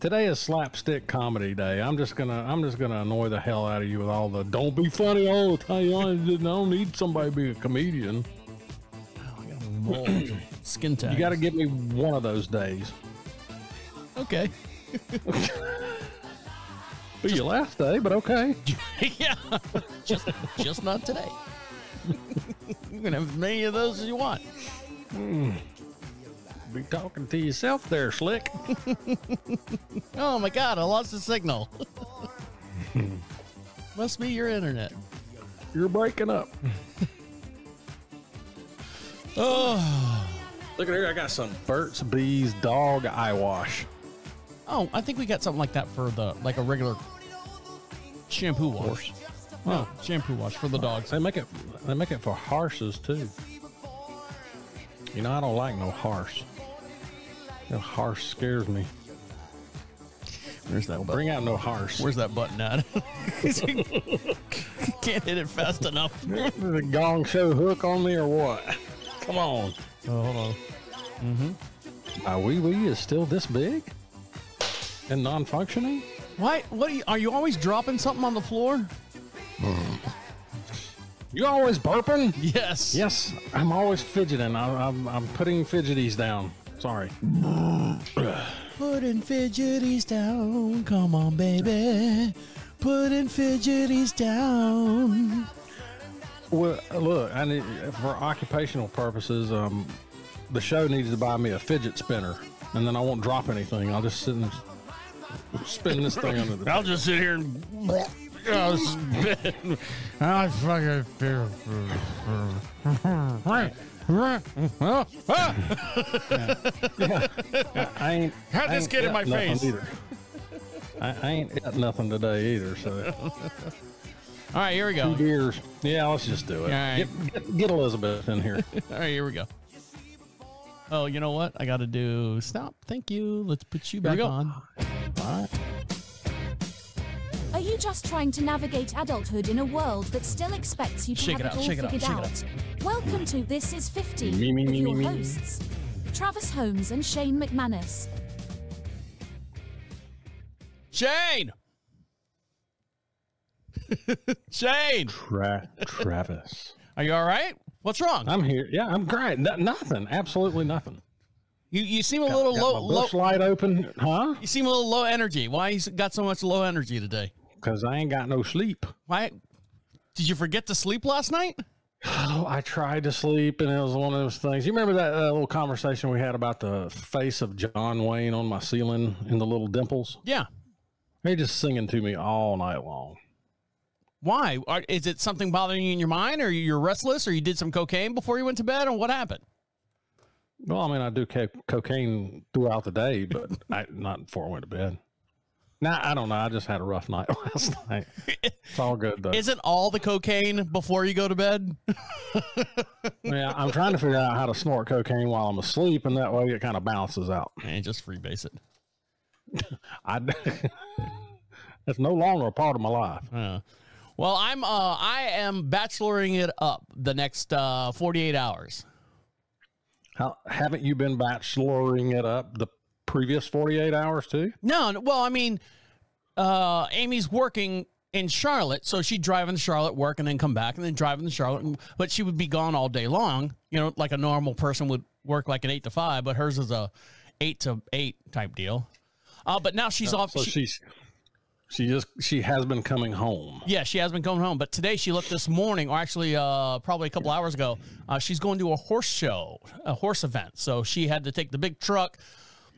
Today is slapstick comedy day. I'm just gonna annoy the hell out of you with all the don't be funny all the time. I don't need somebody to be a comedian. Oh, I got a mold. Skin tag. You got to give me one of those days. Okay. Well, your last day, but okay. Yeah. Just not today. You can have as many of those as you want. Be talking to yourself there, Slick. Oh my God, I lost the signal. Must be your internet. You're breaking up. Oh. Look at here, I got some Burt's Bees dog eye wash. Oh, I think we got something like that for like a regular shampoo wash. No, shampoo wash for the dogs. They make it for horses too. You know, I don't like no horse. No horse scares me. Where's that button? Bring out no horse. Where's that button at? Can't hit it fast enough. The gong show hook on me or what? Come on. Oh, hold on. Mm-hmm. My wee-wee is still this big and non-functioning? Why? What are you always dropping something on the floor? You always burping? Yes. Yes, I'm always fidgeting. I'm putting fidgeties down. Sorry. Putting fidgeties down. Come on, baby. Putting fidgeties down. Well, look, I need, for occupational purposes, the show needs to buy me a fidget spinner, and then I won't drop anything. I'll just sit and spin this thing under the. I'll just sit here and spin. I fucking feel. I ain't. How'd this get in my face? Either. I ain't got nothing today either. So. All right, here we go. 2 beers. Yeah, let's just do it. All right. Get Elizabeth in here. All right, here we go. Oh, you know what? I got to do stop. Thank you. Let's put you back on. All right. Are you just trying to navigate adulthood in a world that still expects you to have it all figured out? Welcome to This Is 50 with your hosts, Travis Holmes and Shayne McManus. Shayne! Shayne! Travis. Are you all right? What's wrong? I'm here. Yeah, I'm great. Nothing. Absolutely nothing. You seem a little low. Bush light open, huh? You seem a little low energy. Why you got so much low energy today? Because I ain't got no sleep. Why? Did you forget to sleep last night? Oh, I tried to sleep, and it was one of those things. You remember that little conversation we had about the face of John Wayne on my ceiling and the little dimples? Yeah. They're just singing to me all night long. Why? Is it something bothering you in your mind, or you're restless, or you did some cocaine before you went to bed, or what happened? Well, I mean, I do cocaine throughout the day, but not before I went to bed. Nah, I don't know. I just had a rough night last night. It's all good, though. Isn't all the cocaine before you go to bed? Yeah, I'm trying to figure out how to snort cocaine while I'm asleep, and that way it kind of balances out. And just freebase it. It's no longer a part of my life. Well, I am bacheloring it up the next 48 hours. Haven't you been bacheloring it up the previous 48 hours too? No. Well, I mean, Amy's working in Charlotte, so she'd drive into Charlotte, work, and then come back, and then drive into Charlotte. But she would be gone all day long. You know, like a normal person would work like an 8 to 5, but hers is a 8 to 8 type deal. But now she's off. So she has been coming home. Yeah, she has been coming home. But today she left this morning, or actually probably a couple hours ago. She's going to a horse show, a horse event. So she had to take the big truck,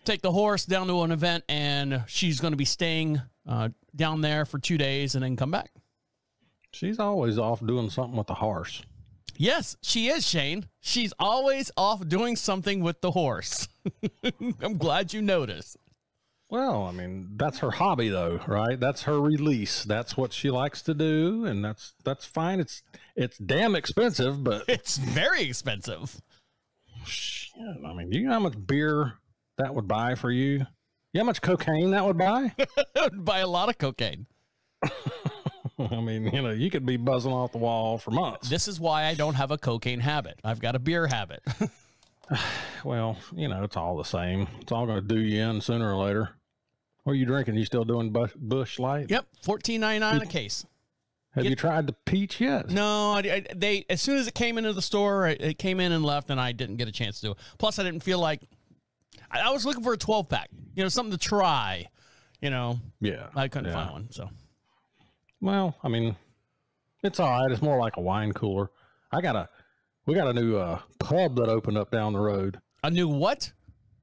take the horse down to an event, and she's going to be staying down there for 2 days and then come back. She's always off doing something with the horse. Yes, she is, Shayne. She's always off doing something with the horse. I'm glad you noticed. Well, I mean, that's her hobby, though, right? That's her release. That's what she likes to do, and that's fine. It's damn expensive, but it's very expensive. Shit, I mean, do you know how much beer that would buy for you? You know how much cocaine that would buy? It would buy a lot of cocaine. I mean, you know, you could be buzzing off the wall for months. This is why I don't have a cocaine habit. I've got a beer habit. Well, you know, it's all the same. It's all going to do you in sooner or later. What are you drinking? You still doing Busch Light? Yep, $14.99 a case. Have you tried the peach yet? No, they as soon as it came into the store, it came in and left, and I didn't get a chance to do it. Plus, I didn't feel like I was looking for a 12-pack, something to try. Yeah, I couldn't find one. So, well, I mean, it's all right. It's more like a wine cooler. We got a new pub that opened up down the road. A new what?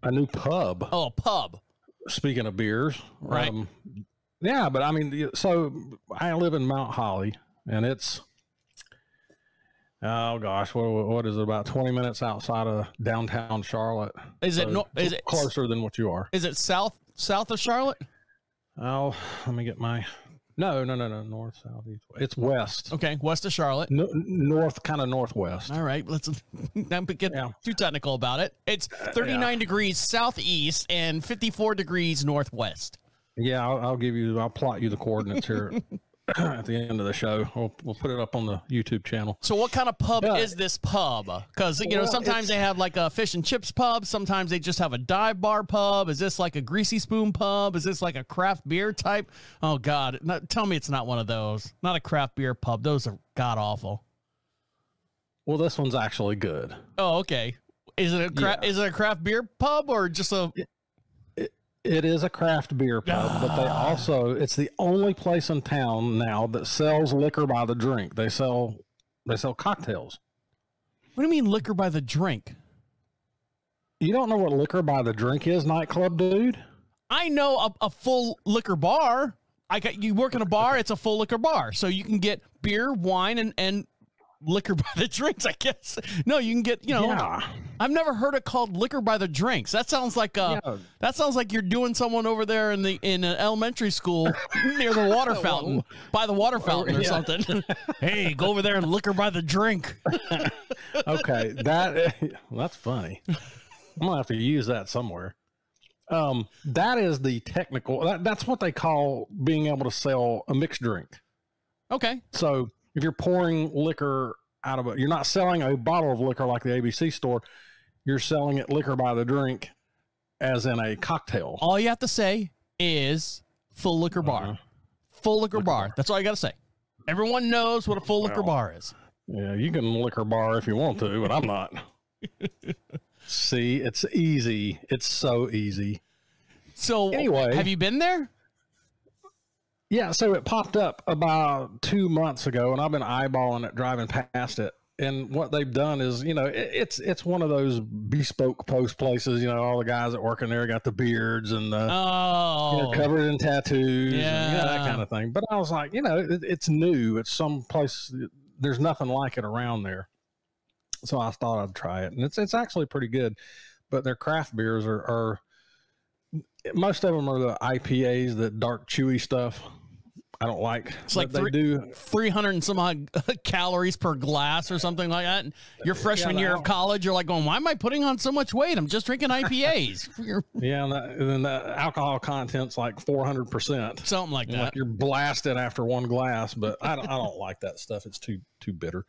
A new pub. Oh, a pub. Speaking of beers, right? Yeah, but I mean, so I live in Mount Holly, and it's, oh gosh, what is it? About 20 minutes outside of downtown Charlotte. Is it is it closer than what you are? Is it south of Charlotte? Oh, let me get my. No, north, south, east. It's west. Okay, west of Charlotte. North, kind of northwest. All right, let's not get too technical about it. It's 39 degrees southeast and 54 degrees northwest. Yeah, I'll plot you the coordinates here at the end of the show. We'll put it up on the YouTube channel. So what kind of pub is this pub? Because, sometimes they have like a fish and chips pub. Sometimes they just have a dive bar pub. Is this like a greasy spoon pub? Is this like a craft beer type? Oh, God. Tell me it's not one of those. Not a craft beer pub. Those are god-awful. Well, this one's actually good. Oh, okay. Is it a craft beer pub or just a... It is a craft beer pub, but it's the only place in town now that sells liquor by the drink. They sell cocktails. What do you mean liquor by the drink? You don't know what liquor by the drink is, nightclub dude? I know a full liquor bar. You work in a bar, it's a full liquor bar. So you can get beer, wine, and liquor by the drinks, I guess. No, you can get, I've never heard it called liquor by the drinks. That sounds like you're doing someone over there in an elementary school near the water fountain, by the water fountain or something. Hey, go over there and liquor by the drink. Okay, that's funny. I'm gonna have to use that somewhere. That is the technical. That's what they call being able to sell a mixed drink. Okay, so if you're pouring liquor out of you're not selling a bottle of liquor like the ABC store. You're selling it liquor by the drink, as in a cocktail. All you have to say is full liquor bar. Full liquor bar. That's all you got to say. Everyone knows what a full liquor bar is. Yeah, you can liquor bar if you want to, but I'm not. See, it's easy. It's so easy. So anyway, have you been there? Yeah, so it popped up about 2 months ago, and I've been eyeballing it, driving past it. And what they've done is, it's one of those bespoke post places. All the guys that work in there got the beards and the covered in tattoos, and that kind of thing. But I was like, it's new. It's some place. There's nothing like it around there. So I thought I'd try it, and it's actually pretty good. But their craft beers are most of them are the IPAs, the dark chewy stuff. I don't like. It's like 300 and some odd calories per glass or something like that. And your freshman year of college, you're like going, why am I putting on so much weight? I'm just drinking IPAs. Yeah, and then the alcohol content's like 400%. Something like that. Like you're blasted after one glass, but I don't like that stuff. It's too bitter.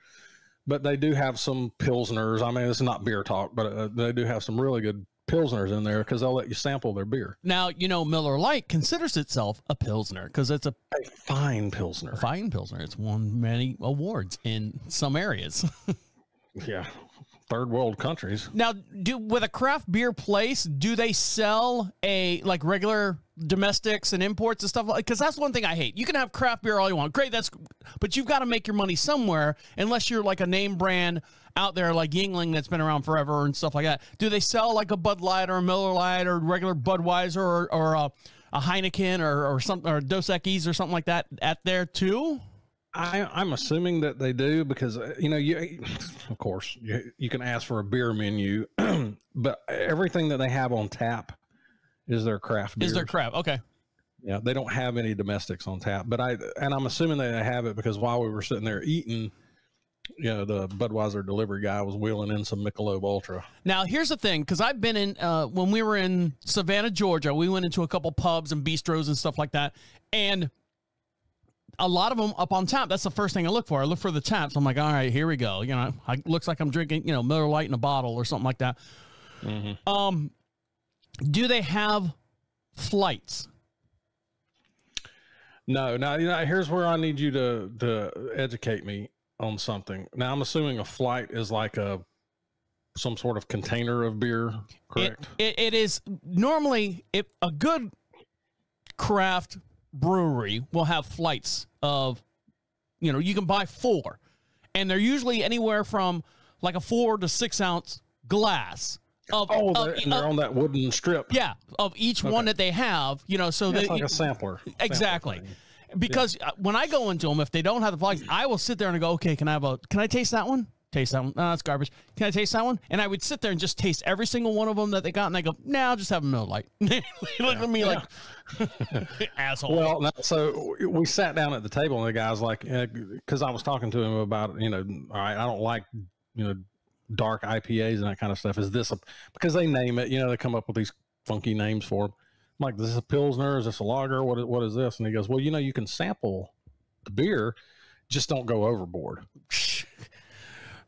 But they do have some Pilsners. I mean, it's not beer talk, but they do have some really good Pilsners in there because they'll let you sample their beer. Now, Miller Lite considers itself a Pilsner because it's a fine Pilsner. A fine Pilsner. It's won many awards in some areas. Yeah. Third world countries. Now, with a craft beer place, do they sell regular domestics and imports and stuff? Because that's one thing I hate. You can have craft beer all you want. Great, but you've got to make your money somewhere unless you're like a name brand out there like Yingling that's been around forever and stuff like that. Do they sell like a Bud Light or a Miller Lite or regular Budweiser or a Heineken or something or Dos Equis or something like that at there too? I'm assuming that they do because, of course, you can ask for a beer menu, but everything that they have on tap is their craft beer. Is their craft, okay. Yeah, they don't have any domestics on tap, but I'm assuming that they have it because while we were sitting there eating, the Budweiser delivery guy was wheeling in some Michelob Ultra. Now, here's the thing, because I've been in, when we were in Savannah, Georgia, we went into a couple pubs and bistros and stuff like that, and a lot of them up on tap. That's the first thing I look for. I look for the taps. I'm like, all right, here we go. Looks like I'm drinking, Miller Lite in a bottle or something like that. Mm-hmm. Do they have flights? No. Now, here's where I need you to educate me on something. Now, I'm assuming a flight is like some sort of container of beer, correct? It is normally a good craft brewery will have flights of, you can buy 4, and they're usually anywhere from like a 4 to 6 ounce glass. They're on that wooden strip. Yeah, of each one that they have, so it's like a sampler. Exactly. Because when I go into them, if they don't have the flights, I will sit there and go, okay, can I taste that one? Taste that one. No, that's garbage. Can I taste that one? And I would sit there and just taste every single one of them that they got, and they go, nah, I'll just have a Miller Lite. Look at me like, asshole. Well, so we sat down at the table, and the guy's like, because I was talking to him about, all right, I don't like, dark IPAs and that kind of stuff. Is this because they name it, they come up with these funky names for them. I'm like, is this a Pilsner? Is this a lager? What is this? And he goes, well, you can sample the beer, just don't go overboard.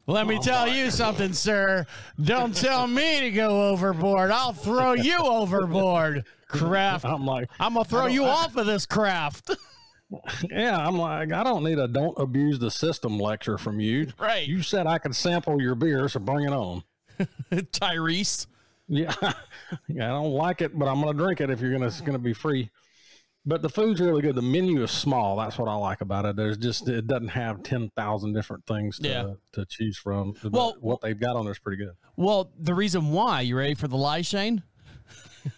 Let me tell you something, sir. Don't tell me to go overboard. I'll throw you overboard, craft. I'm going to throw you off of this craft. Yeah, I'm like, I don't need a don't abuse the system lecture from you. Right. You said I could sample your beer, so bring it on. Tyrese. Yeah. I don't like it, but I'm going to drink it if it's going to be free. But the food's really good. The menu is small. That's what I like about it. It doesn't have 10,000 different things to choose from. Well, what they've got on there is pretty good. Well, the reason why, you ready for the lie, Shane?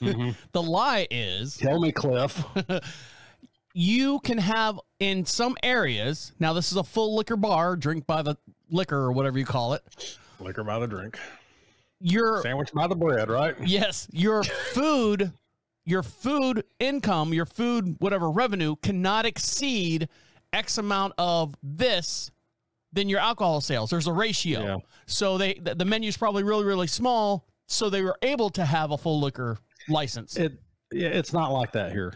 Mm-hmm. The lie is... Tell me, Cliff. You can have in some areas, now this is a full liquor bar, drink by the liquor or whatever you call it. Liquor by the drink. Your sandwich by the bread, right? Yes. Your food income, your food, whatever revenue cannot exceed X amount of this than your alcohol sales. There's a ratio. Yeah. So the menu's probably really, really small. So they were able to have a full liquor license. It's not like that here.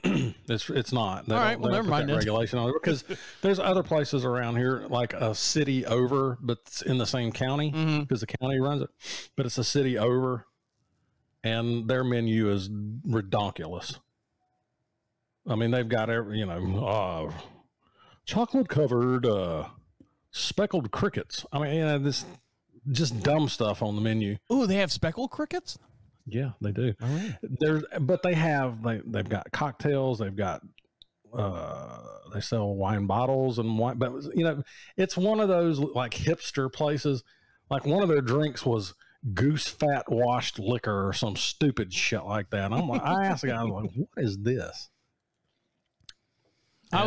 It's not. All right, well, never mind. Regulation on it because there's other places around here, like a city over, but it's in the same county because the county runs it. But it's a city over, and their menu is redonkulous. I mean, they've got every, chocolate covered speckled crickets. I mean, this just dumb stuff on the menu. Oh, they have speckled crickets? Yeah, they do. All right. But they've got cocktails. They've got they sell wine bottles and wine. But it's one of those like hipster places. Like one of their drinks was goose fat washed liquor or some stupid shit like that. And I'm like, I asked the guy, I'm like, what is this? They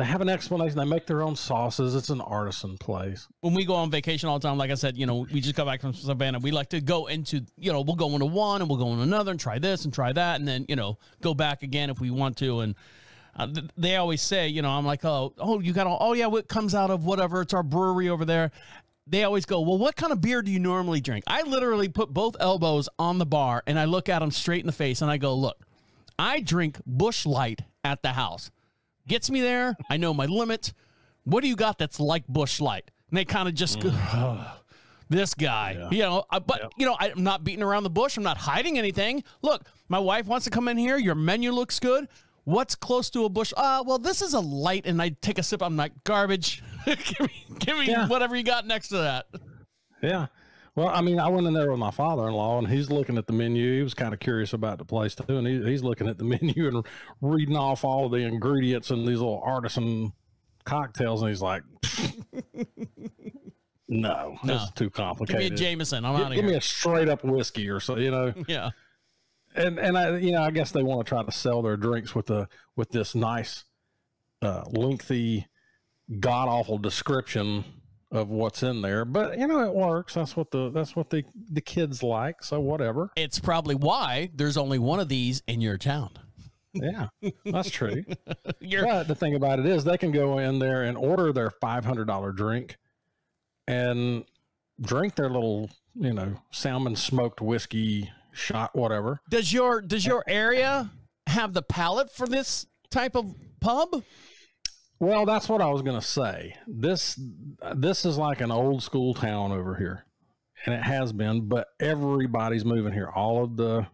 have an explanation. They make their own sauces. It's an artisan place. When we go on vacation all the time, like I said, we just got back from Savannah. We like to go into, we'll go into one and we'll go into another and try this and try that. And then, go back again if we want to. And they always say, I'm like, you got what comes out of whatever. It's our brewery over there. They always go, well, what kind of beer do you normally drink? I literally put both elbows on the bar and I look at them straight in the face and I go, look, I drink Busch Light at the house. Gets me there. I know my limit. What do you got that's like Busch Light? And they kind of just go, this guy, I'm not beating around the bush. I'm not hiding anything. Look, my wife wants to come in here. Your menu looks good. What's close to a Busch? Well, this is a light. And I take a sip. I'm like, garbage. give me whatever you got next to that. Yeah. Well, I mean, I went in there with my father-in-law, and he's looking at the menu. He was kind of curious about the place, too, and he's looking at the menu and reading off all of the ingredients and these little artisan cocktails, and he's like, no, this is too complicated. Give me a Jameson. I'm out of here. Give me a straight-up whiskey or so, Yeah. And I guess they want to try to sell their drinks with this nice, lengthy, god-awful description of what's in there, but it works. That's what the kids like, so whatever. It's probably why there's only one of these in your town. Yeah, that's true. But the thing about it is they can go in there and order their $500 drink and drink their little salmon smoked whiskey shot, whatever. Does your area have the palate for this type of pub? Well, that's what I was going to say. This is like an old school town over here, and it has been, but everybody's moving here. All of the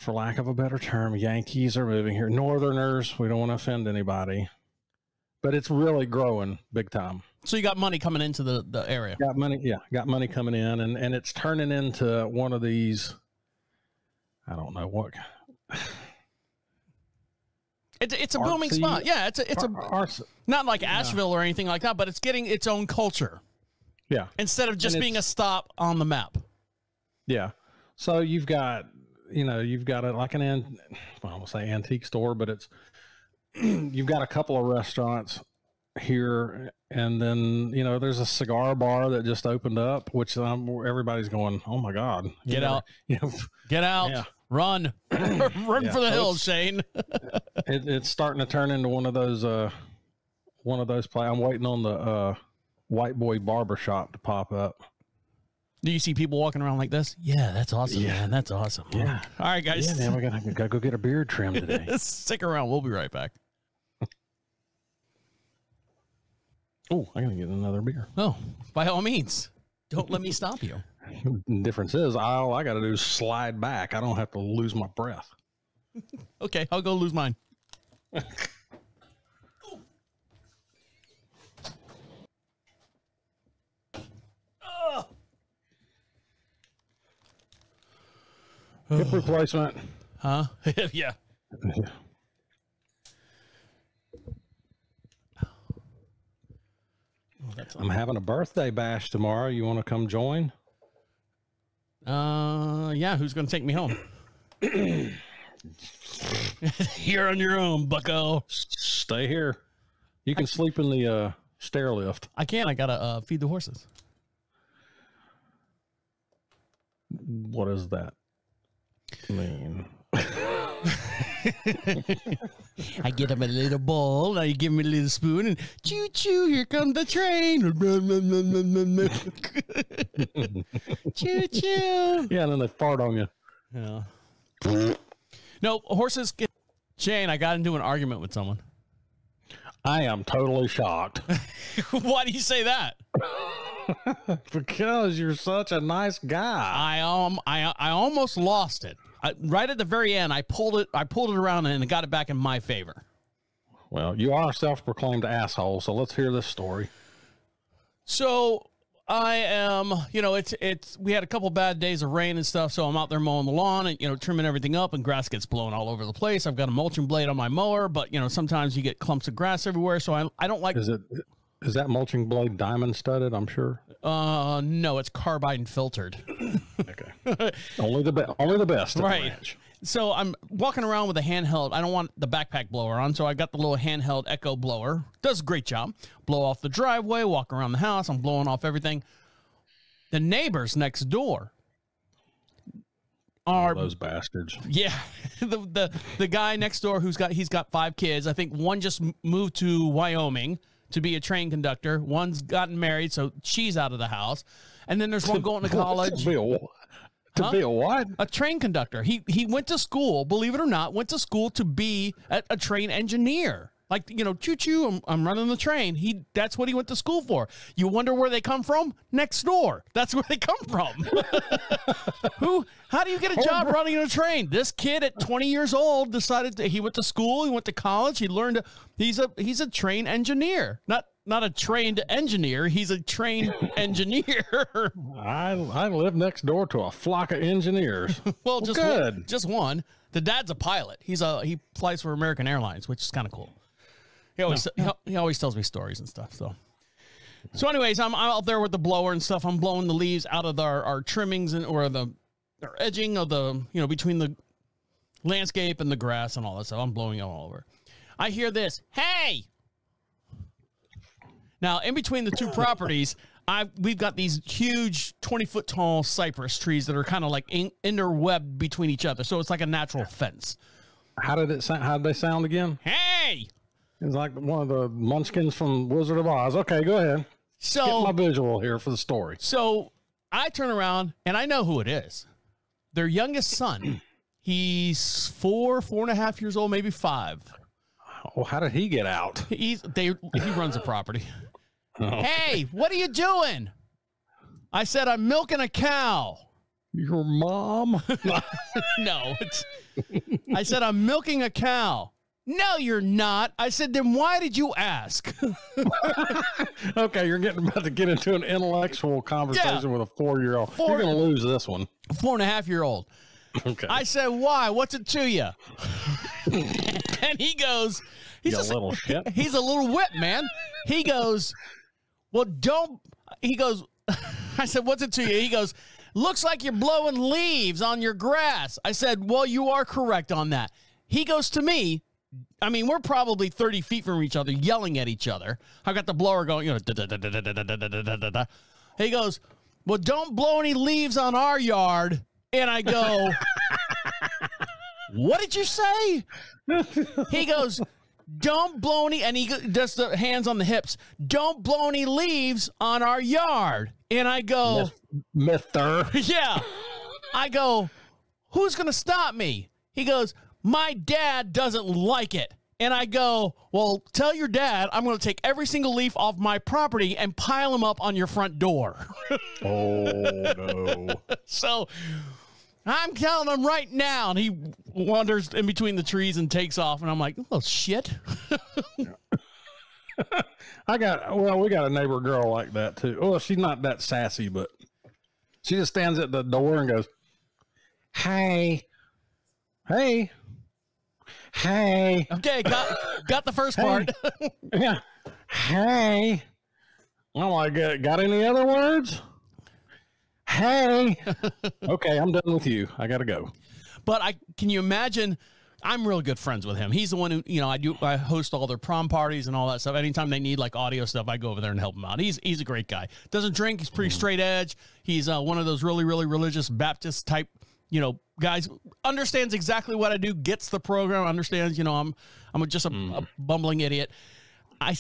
for lack of a better term, Yankees are moving here. Northerners, we don't want to offend anybody, but it's really growing big time. So you got money coming into the area. Got money coming in, and it's turning into one of these, I don't know what. It's a booming spot. Yeah, it's not like Asheville or anything like that, but it's getting its own culture. Yeah. Instead of just being a stop on the map. Yeah. So you've got like I won't say antique store, but you've got a couple of restaurants here, and then there's a cigar bar that just opened up, which everybody's going, oh my God, get out, yeah. Run for the hills, Shane. It's starting to turn into one of those play. I'm waiting on the white boy barber shop to pop up. Do you see people walking around like this? Yeah, that's awesome, man. That's awesome. Yeah. All right, guys. Yeah, man, we gotta go get a beard trim today. Stick around. We'll be right back. Oh, I gotta get another beer. Oh, by all means. Don't let me stop you. The difference is all I gotta do is slide back. I don't have to lose my breath. Okay, I'll go lose mine. Hip replacement. Huh? Yeah. I'm having a birthday bash tomorrow. You want to come join? Yeah. Who's going to take me home? You're on your own, bucko. Stay here. You can sleep in the stair lift. I can't. I got to feed the horses. What does that mean? I get him a little bowl. Now you give him a little spoon and choo choo. Here comes the train. Choo choo. Yeah, and then they fart on you. Yeah. No, horses get. Shane, I got into an argument with someone. I am totally shocked. Why do you say that? Because you're such a nice guy. I almost lost it. Right at the very end, I pulled it around and it got it back in my favor. Well, you are a self-proclaimed asshole, so let's hear this story. So I am, we had a couple bad days of rain and stuff, so I'm out there mowing the lawn and, trimming everything up, and grass gets blown all over the place. I've got a mulching blade on my mower, but, sometimes you get clumps of grass everywhere, so I don't like... Is that mulching blade diamond studded, I'm sure? No, it's carbide filtered. Okay. Only the best. Right. So I'm walking around with a handheld. I don't want the backpack blower on, so I got the little handheld echo blower. Does a great job. Blow off the driveway, walk around the house. I'm blowing off everything. The neighbors next door are those bastards. Yeah. The guy next door he's got 5 kids. I think one just moved to Wyoming to be a train conductor. One's gotten married, so she's out of the house. And then there's one going to college. To be a what? A train conductor. He went to school, believe it or not, to be a train engineer. Like, choo-choo, I'm running the train. That's what he went to school for. You wonder where they come from? Next door. That's where they come from. How do you get a job running a train? This kid at 20 years old decided he went to school, he went to college, he learned he's a train engineer. Not a trained engineer, he's a trained engineer. I live next door to a flock of engineers. Well, just one. The dad's a pilot. He flies for American Airlines, which is kind of cool. He always tells me stories and stuff. So anyways, I'm out there with the blower and stuff. I'm blowing the leaves out of our trimmings or the edging of the, between the landscape and the grass and all that stuff. I'm blowing it all over. I hear this, hey! Now, in between the two properties, we've got these huge 20-foot tall cypress trees that are kind of like interwebbed between each other. So it's like a natural fence. How did it sound? How did they sound again? Hey! It's like one of the munchkins from Wizard of Oz. Okay, go ahead. So get my visual here for the story. So I turn around and I know who it is. Their youngest son. He's 4.5 years old, maybe 5. Oh, how did he get out? He runs a property. Oh. Hey, what are you doing? I said, I'm milking a cow. Your mom? No, I said, I'm milking a cow. No, you're not. I said, then why did you ask? Okay, you're about to get into an intellectual conversation with a 4-year-old. You're going to lose this one. 4.5-year-old. Okay. I said, why? What's it to you? And he goes, he's a little shit. He's a little whip, man. He goes, well, I said, what's it to you? He goes, looks like you're blowing leaves on your grass. I said, well, you are correct on that. He goes to me. I mean, we're probably 30 feet from each other, yelling at each other. I got the blower going, He goes, well, don't blow any leaves on our yard. And I go, what did you say? He goes, don't blow any, and he does the hands on the hips. Don't blow any leaves on our yard. And I go, Mister. Yeah. I go, who's going to stop me? He goes, my dad doesn't like it. And I go, well, tell your dad I'm going to take every single leaf off my property and pile them up on your front door. Oh, no. So I'm telling him right now. And he wanders in between the trees and takes off. And I'm like, oh, shit. We got a neighbor girl like that, too. Well, she's not that sassy, but she just stands at the door and goes, hey. Okay, got the first part. Yeah. Hey. Oh my God. Got any other words? Hey. Okay, I'm done with you. I gotta go. But can you imagine? I'm real good friends with him. He's the one who, I host all their prom parties and all that stuff. Anytime they need like audio stuff, I go over there and help him out. He's a great guy. Doesn't drink. He's pretty straight edge. He's one of those really, really religious Baptist type, guys, understands exactly what I do, gets the program, understands, I'm just a bumbling idiot. I'm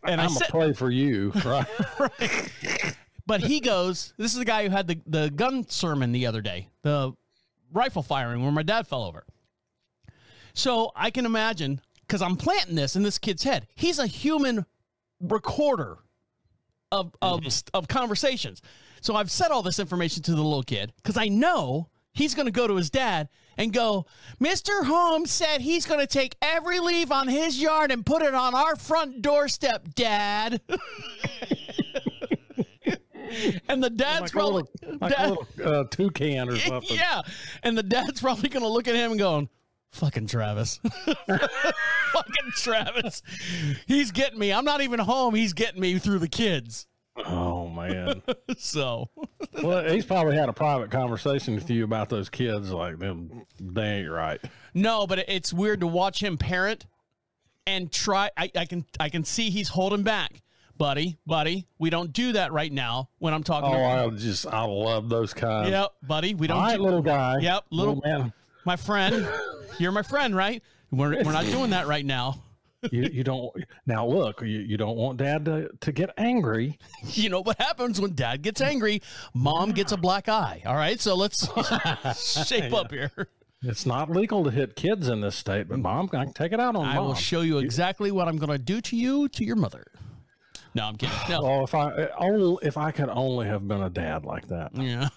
a play for you, right? Right. But he goes, this is the guy who had the gun sermon the other day, the rifle firing where my dad fell over. So I can imagine, because I'm planting this in this kid's head. He's a human recorder of conversations. So I've said all this information to the little kid because I know he's going to go to his dad and go, Mr. Holmes said he's going to take every leaf on his yard and put it on our front doorstep, Dad. And the dad's like a little toucan or something. Yeah. And the dad's probably going to look at him and going, fucking Travis. Fucking Travis. He's getting me. I'm not even home. He's getting me through the kids. Oh, man. So. Well, he's probably had a private conversation with you about those kids. Like, they ain't right. No, but it's weird to watch him parent and try. I can see he's holding back. Buddy, we don't do that right now when I'm talking. Oh, I love those kinds. Yep, buddy. We don't. All right, little guy. Yep, little man. My friend. You're my friend, right? We're not doing that right now. You don't. Now look, you don't want Dad to get angry. You know what happens when Dad gets angry? Mom gets a black eye. All right, so let's shape up here. It's not legal to hit kids in this state, but Mom, I can take it out on Mom. I will show you exactly what I'm going to do to you, to your mother. No, I'm kidding. No. Well, if I could only have been a dad like that. Yeah.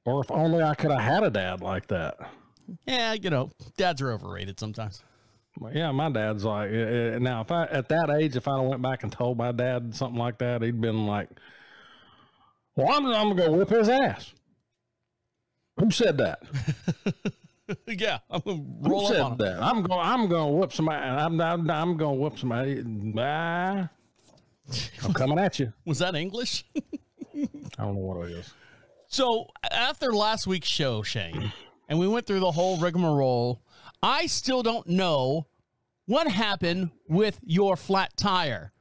Or if only I could have had a dad like that. Yeah, dads are overrated sometimes. Yeah, my dad's like, now if at that age, if I went back and told my dad something like that, he'd been like, well, I'm going to go whip his ass. Who said that? Yeah, I'm going to roll Who up said on him. that? I'm going to whip somebody. I'm going to whip somebody. I'm coming at you. Was that English? I don't know what it is. So after last week's show, Shane, and we went through the whole rigmarole, I still don't know what happened with your flat tire.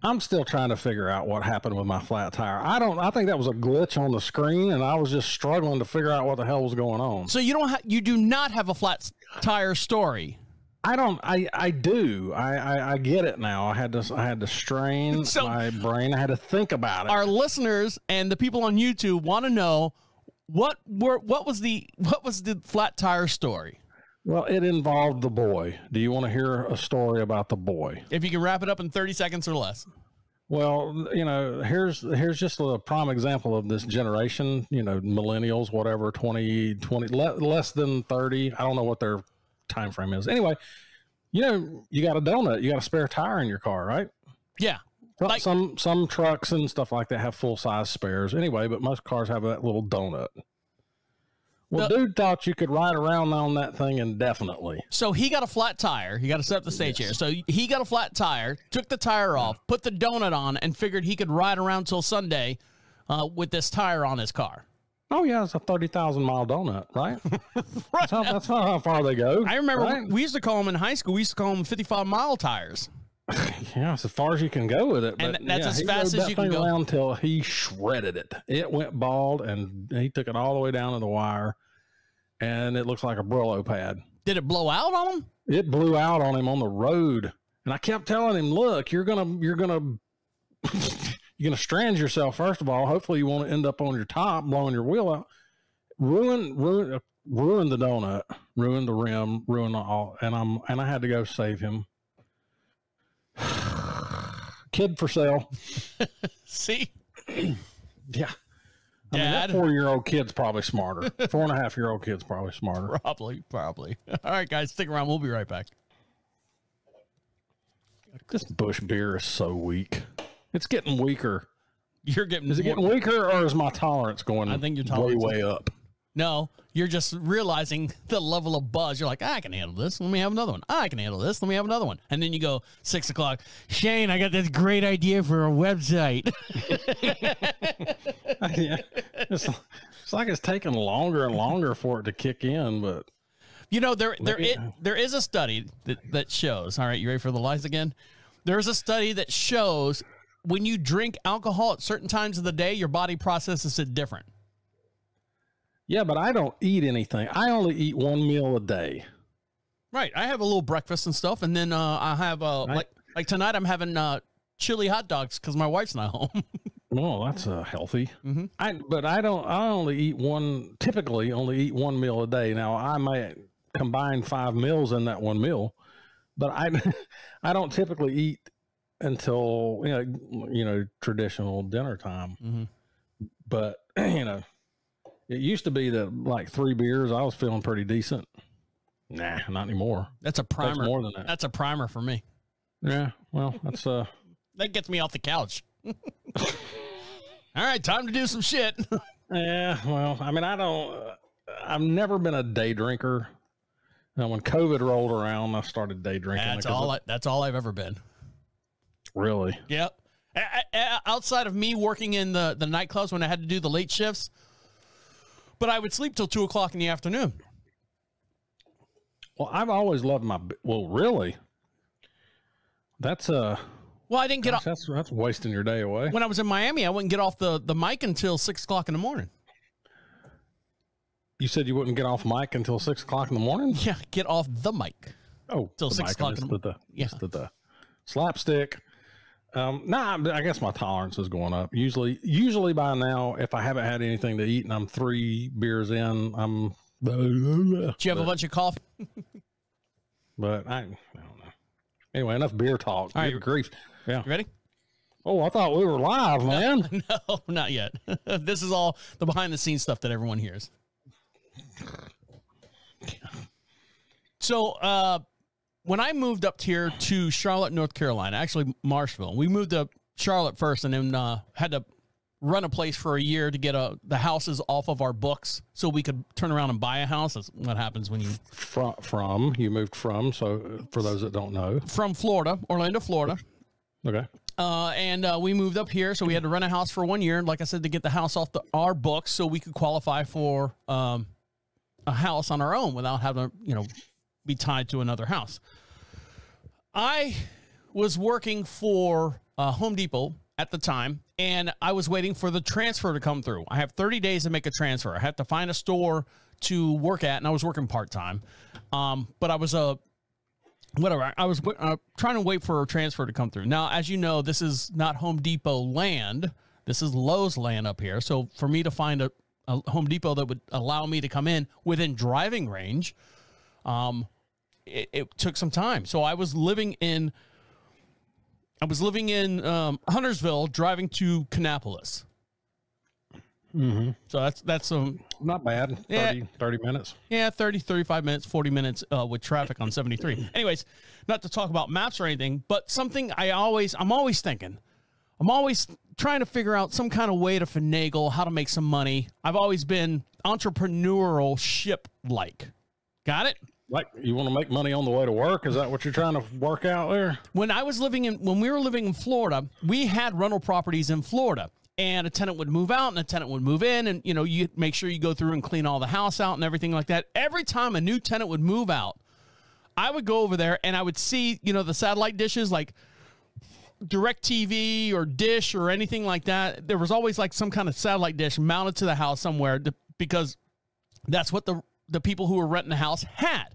I'm still trying to figure out what happened with my flat tire. I think that was a glitch on the screen, and I was just struggling to figure out what the hell was going on. So you do not have a flat tire story. I do. I get it now. I had to strain my brain. I had to think about it. Our listeners and the people on YouTube want to know what was the flat tire story? Well, it involved the boy. Do you want to hear a story about the boy? If you can wrap it up in 30 seconds or less. Well, here's just a prime example of this generation, millennials, whatever, 20, less than 30. I don't know what their time frame is. Anyway, you got a donut, you got a spare tire in your car, right? Yeah. Like, some trucks and stuff like that have full size spares anyway, but most cars have that little donut. Well, dude thought you could ride around on that thing indefinitely. So he got a flat tire. You got to set up the stage here. So he got a flat tire, took the tire off, put the donut on, and figured he could ride around till Sunday with this tire on his car. Oh, yeah, it's a 30,000-mile donut, right? Right. That's not how far they go. I remember we used to call them in high school, we used to call them 55-mile tires. Yeah, it's as far as you can go with it. But and that's as fast as you can go. Around until he shredded it. It went bald, and he took it all the way down to the wire, and it looks like a Brillo pad. Did it blow out on him? It blew out on him on the road, and I kept telling him, "Look, you're gonna strand yourself. First of all, hopefully you won't end up on your top, blowing your wheel out. Ruin the donut, ruin the rim, ruin all." And I had to go save him. Kid for sale. See? Yeah. I mean, that 4-year-old kid's probably smarter. 4.5-year-old kid's probably smarter. Probably. All right, guys, stick around. We'll be right back. This Busch beer is so weak. It's getting weaker. Is it getting weaker, or is my tolerance going I think your tolerance way up? No, you're just realizing the level of buzz. You're like, I can handle this. Let me have another one. I can handle this. Let me have another one. And then you go 6 o'clock. Shayne, I got this great idea for a website. Yeah. It's like it's taking longer and longer for it to kick in, but there is a study that shows. All right, you ready for the lies again? There's a study that shows when you drink alcohol at certain times of the day, your body processes it different. Yeah, but I don't eat anything. I only eat one meal a day. Right. I have a little breakfast and stuff, and then I have like tonight I'm having chili hot dogs because my wife's not home. Oh, that's healthy. Mm-hmm. I typically only eat one meal a day. Now I may combine 5 meals in that one meal, but I don't typically eat until traditional dinner time. Mm-hmm. But it used to be that like 3 beers, I was feeling pretty decent. Nah, not anymore. That's a primer. That's more than that. That's a primer for me. Yeah, well, that's that gets me off the couch. All right, time to do some shit. Yeah, well, I mean, I've never been a day drinker. Now, when COVID rolled around, I started day drinking. That's all I've ever been. Really? Yep. Outside of me working in the nightclubs when I had to do the late shifts, but I would sleep till 2 o'clock in the afternoon. Well, I've always loved really? That's well, I didn't get off. That's wasting your day away. When I was in Miami, I wouldn't get off the mic until 6 o'clock in the morning. You said you wouldn't get off mic until 6 o'clock in the morning? Yeah, get off the mic. Oh, till 6 o'clock in the morning. Just the slapstick. I guess my tolerance is going up. Usually by now, if I haven't had anything to eat and I'm 3 beers in, I'm. Do you have a bunch of coffee? But I don't know. Anyway, enough beer talk. All right, good grief. Yeah. You ready? Oh, I thought we were live, man. No, not yet. This is all the behind the scenes stuff that everyone hears. So, when I moved up here to Charlotte, North Carolina, actually Marshville, we moved to Charlotte first and then had to run a place for a year to get the houses off of our books so we could turn around and buy a house. That's what happens when you... You moved from, so for those that don't know. From Florida, Orlando, Florida. Okay. And we moved up here, so we had to rent a house for 1 year. And like I said, to get the house off our books so we could qualify for a house on our own without having to, be tied to another house. I was working for Home Depot at the time, and I was waiting for the transfer to come through. I have 30 days to make a transfer. I have to find a store to work at, and I was working part-time. But I was I was trying to wait for a transfer to come through. Now, as you know, this is not Home Depot land. This is Lowe's land up here. So for me to find a Home Depot that would allow me to come in within driving range, it took some time. So I was living in I was living in Huntersville, driving to Kannapolis. Mm-hmm. So that's not bad. 30 minutes. Yeah, 30, 35 minutes, 40 minutes with traffic on 73. Anyways, not to talk about maps or anything, but something I'm always thinking. I'm always trying to figure out some kind of way to finagle, how to make some money. I've always been entrepreneurial ship-like. Got it? Like, you want to make money on the way to work? Is that what you're trying to work out there? When we were living in Florida, we had rental properties in Florida. And a tenant would move out and a tenant would move in, and you make sure you go through and clean all the house out and everything like that. Every time a new tenant would move out, I would go over there and I would see, the satellite dishes like DirecTV or Dish or anything like that. There was always like some kind of satellite dish mounted to the house somewhere because that's what the people who were renting the house had.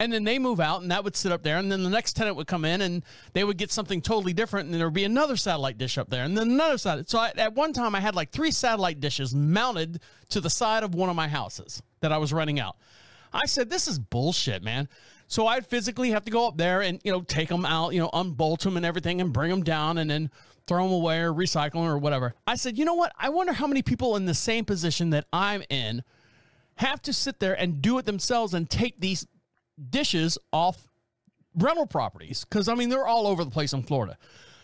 And then they move out, and that would sit up there, and then the next tenant would come in, and they would get something totally different, and there would be another satellite dish up there, and then another satellite. So at one time, I had like 3 satellite dishes mounted to the side of one of my houses that I was renting out. I said, this is bullshit, man. So I'd physically have to go up there and, take them out, unbolt them and everything and bring them down and then throw them away or recycle them or whatever. I said, you know what? I wonder how many people in the same position that I'm in have to sit there and do it themselves and take these dishes off rental properties, because they're all over the place in Florida.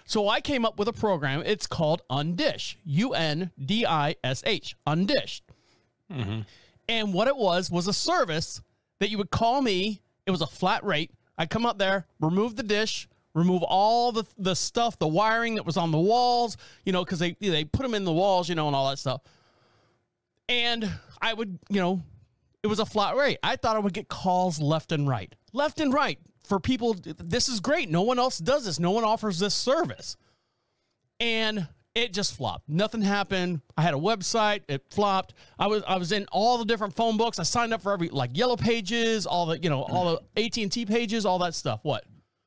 So I came up with a program. It's called Undish, UNDISH, Undished. Mm-hmm. And what it was a service that you would call me. It was a flat rate. I'd come up there, remove the dish, remove all the stuff, the wiring that was on the walls, because they put them in the walls, and all that stuff. And I would, it was a flat rate. I thought I would get calls left and right for people. This is great. No one else does this. No one offers this service. And it just flopped. Nothing happened. I had a website. It flopped. I was in all the different phone books. I signed up for every, like, Yellow Pages, all the AT&T pages, all that stuff. What?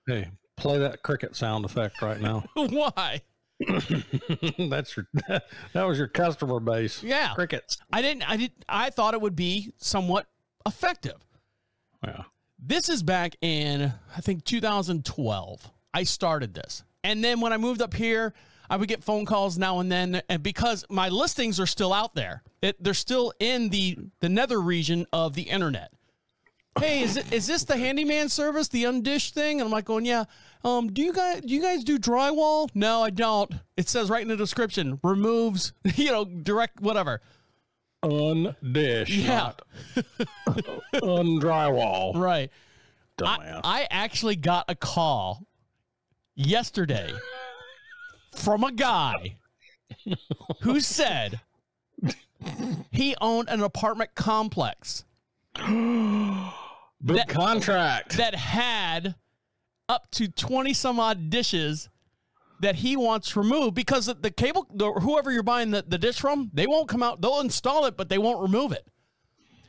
Hey, play that cricket sound effect right now. Why? That was your customer base. Yeah. Crickets. I thought it would be somewhat effective. Yeah. This is back in, I think, 2012. I started this. And then when I moved up here, I would get phone calls now and then, and because my listings are still out there. They're still in the nether region of the internet. Hey, is this the handyman service, the Undish thing? And I'm like going, yeah. Do you guys do drywall? No, I don't. It says right in the description, removes, direct whatever. Undish. Yeah. Undrywall. Right. Dumbass. I actually got a call yesterday from a guy who said he owned an apartment complex. Big contract that had up to 20 some odd dishes that he wants removed because the cable, whoever you're buying the dish from, they won't come out. They'll install it, but they won't remove it.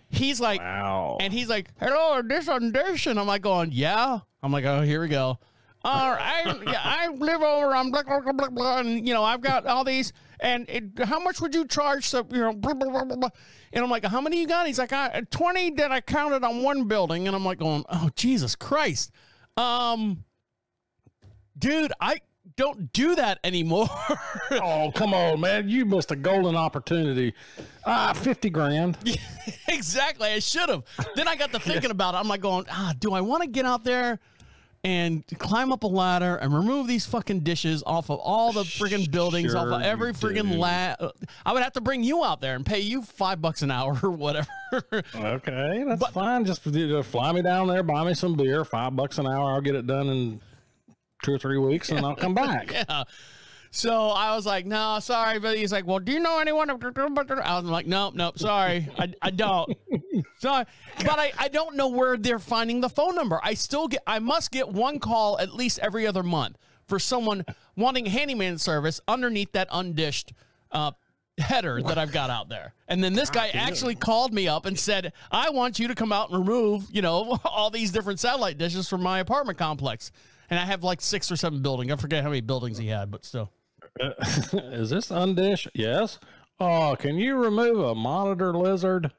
He's like, wow. And he's like, hello, this Undish. And I'm like going, yeah. I'm like, oh, here we go. I live over on blah, blah, blah, blah, blah, and I've got all these. And how much would you charge? So, blah, blah, blah, blah. And I'm like, how many you got? He's like, 20 that I counted on one building. And I'm like going, oh, Jesus Christ. Dude, I don't do that anymore. Oh, come on, man. You missed a golden opportunity. 50 grand. Yeah, exactly. I should have. Then I got to thinking about it. I'm like going, do I want to get out there and climb up a ladder and remove these fucking dishes off of all the friggin' buildings, off of every friggin' I would have to bring you out there and pay you $5 an hour or whatever. Okay, that's fine. Just fly me down there, buy me some beer, $5 an hour. I'll get it done in 2 or 3 weeks, and I'll come back. Yeah. So I was like, no, sorry. But he's like, well, do you know anyone? I was like, nope, sorry. I don't. Sorry. But I don't know where they're finding the phone number. I must get one call at least every other month for someone wanting handyman service underneath that undished header that I've got out there. And then this guy actually called me up and said, I want you to come out and remove, all these different satellite dishes from my apartment complex. And I have like 6 or 7 buildings. I forget how many buildings he had, but still. Is this Undish? Yes. Oh, can you remove a monitor lizard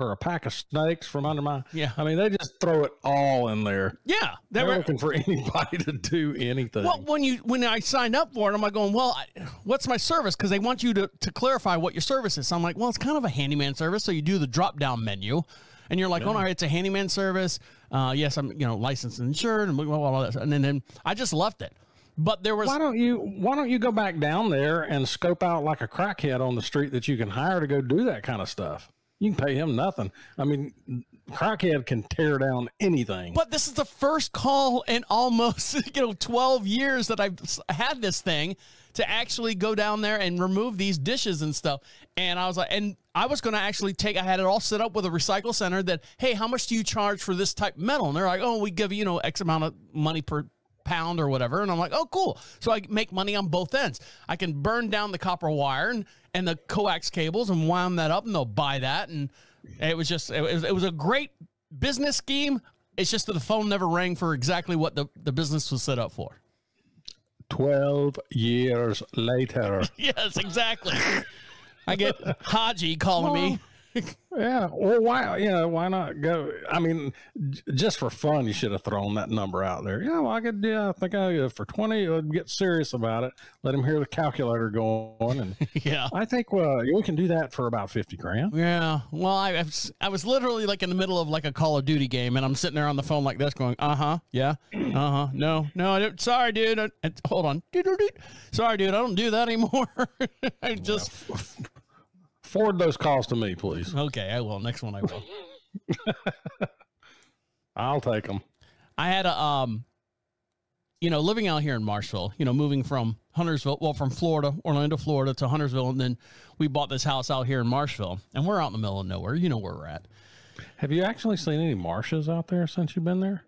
or a pack of snakes from under my. Yeah. I mean, they just throw it all in there. Yeah. They're looking for anybody to do anything. Well, when I signed up for it, I'm like going, well, what's my service? Because they want you to clarify what your service is. So I'm like, well, it's kind of a handyman service. So you do the drop down menu, and you're like, oh, all right, it's a handyman service. Yes, I'm licensed and insured, and all that. And then I just left it. But there was. Why don't you go back down there and scope out like a crackhead on the street that you can hire to go do that kind of stuff? You can pay him nothing. I mean, crackhead can tear down anything. But this is the first call in almost 12 years that I've had this thing to actually go down there and remove these dishes and stuff. And I was like, and I was going to actually I had it all set up with a recycle center that, hey, how much do you charge for this type of metal? And they're like, oh, we give you, X amount of money per pound or whatever. And I'm like, oh, cool. So I make money on both ends. I can burn down the copper wire and the coax cables and wound that up, and they'll buy that. And it was just, it was a great business scheme. It's just that the phone never rang for exactly what the business was set up for. 12 years later. Yes, exactly. I get Haji calling me. Yeah. Well, why not go? I mean, just for fun, you should have thrown that number out there. Yeah, well, I think for 20, get serious about it. Let him hear the calculator going. And yeah, I think we can do that for about 50 grand. Yeah. Well, I was literally like in the middle of like a Call of Duty game, and I'm sitting there on the phone like this going, yeah, no, sorry, dude. Hold on. Sorry, dude. I don't do that anymore. I just. Forward those calls to me, please. Okay, I will. Next one I will. I'll take them. I had a, living out here in Marshville, moving from Huntersville, from Florida, Orlando, Florida to Huntersville. And then we bought this house out here in Marshville, and we're out in the middle of nowhere. You know where we're at. Have you actually seen any marshes out there since you've been there?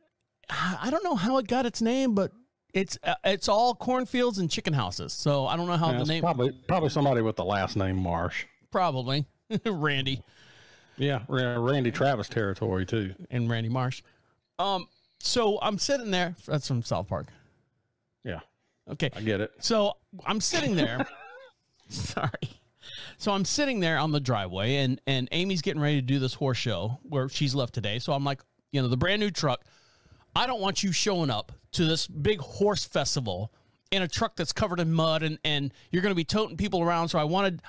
I don't know how it got its name, but it's all cornfields and chicken houses. So I don't know how the name. Probably somebody with the last name Marsh. Probably. Randy. Yeah, Randy Travis territory too. And Randy Marsh. So I'm sitting there. That's from South Park. Yeah. Okay. I get it. So I'm sitting there. Sorry. So I'm sitting there on the driveway, and Amy's getting ready to do this horse show where she's left today. So I'm like, the brand new truck, I don't want you showing up to this big horse festival in a truck that's covered in mud, and you're going to be toting people around. So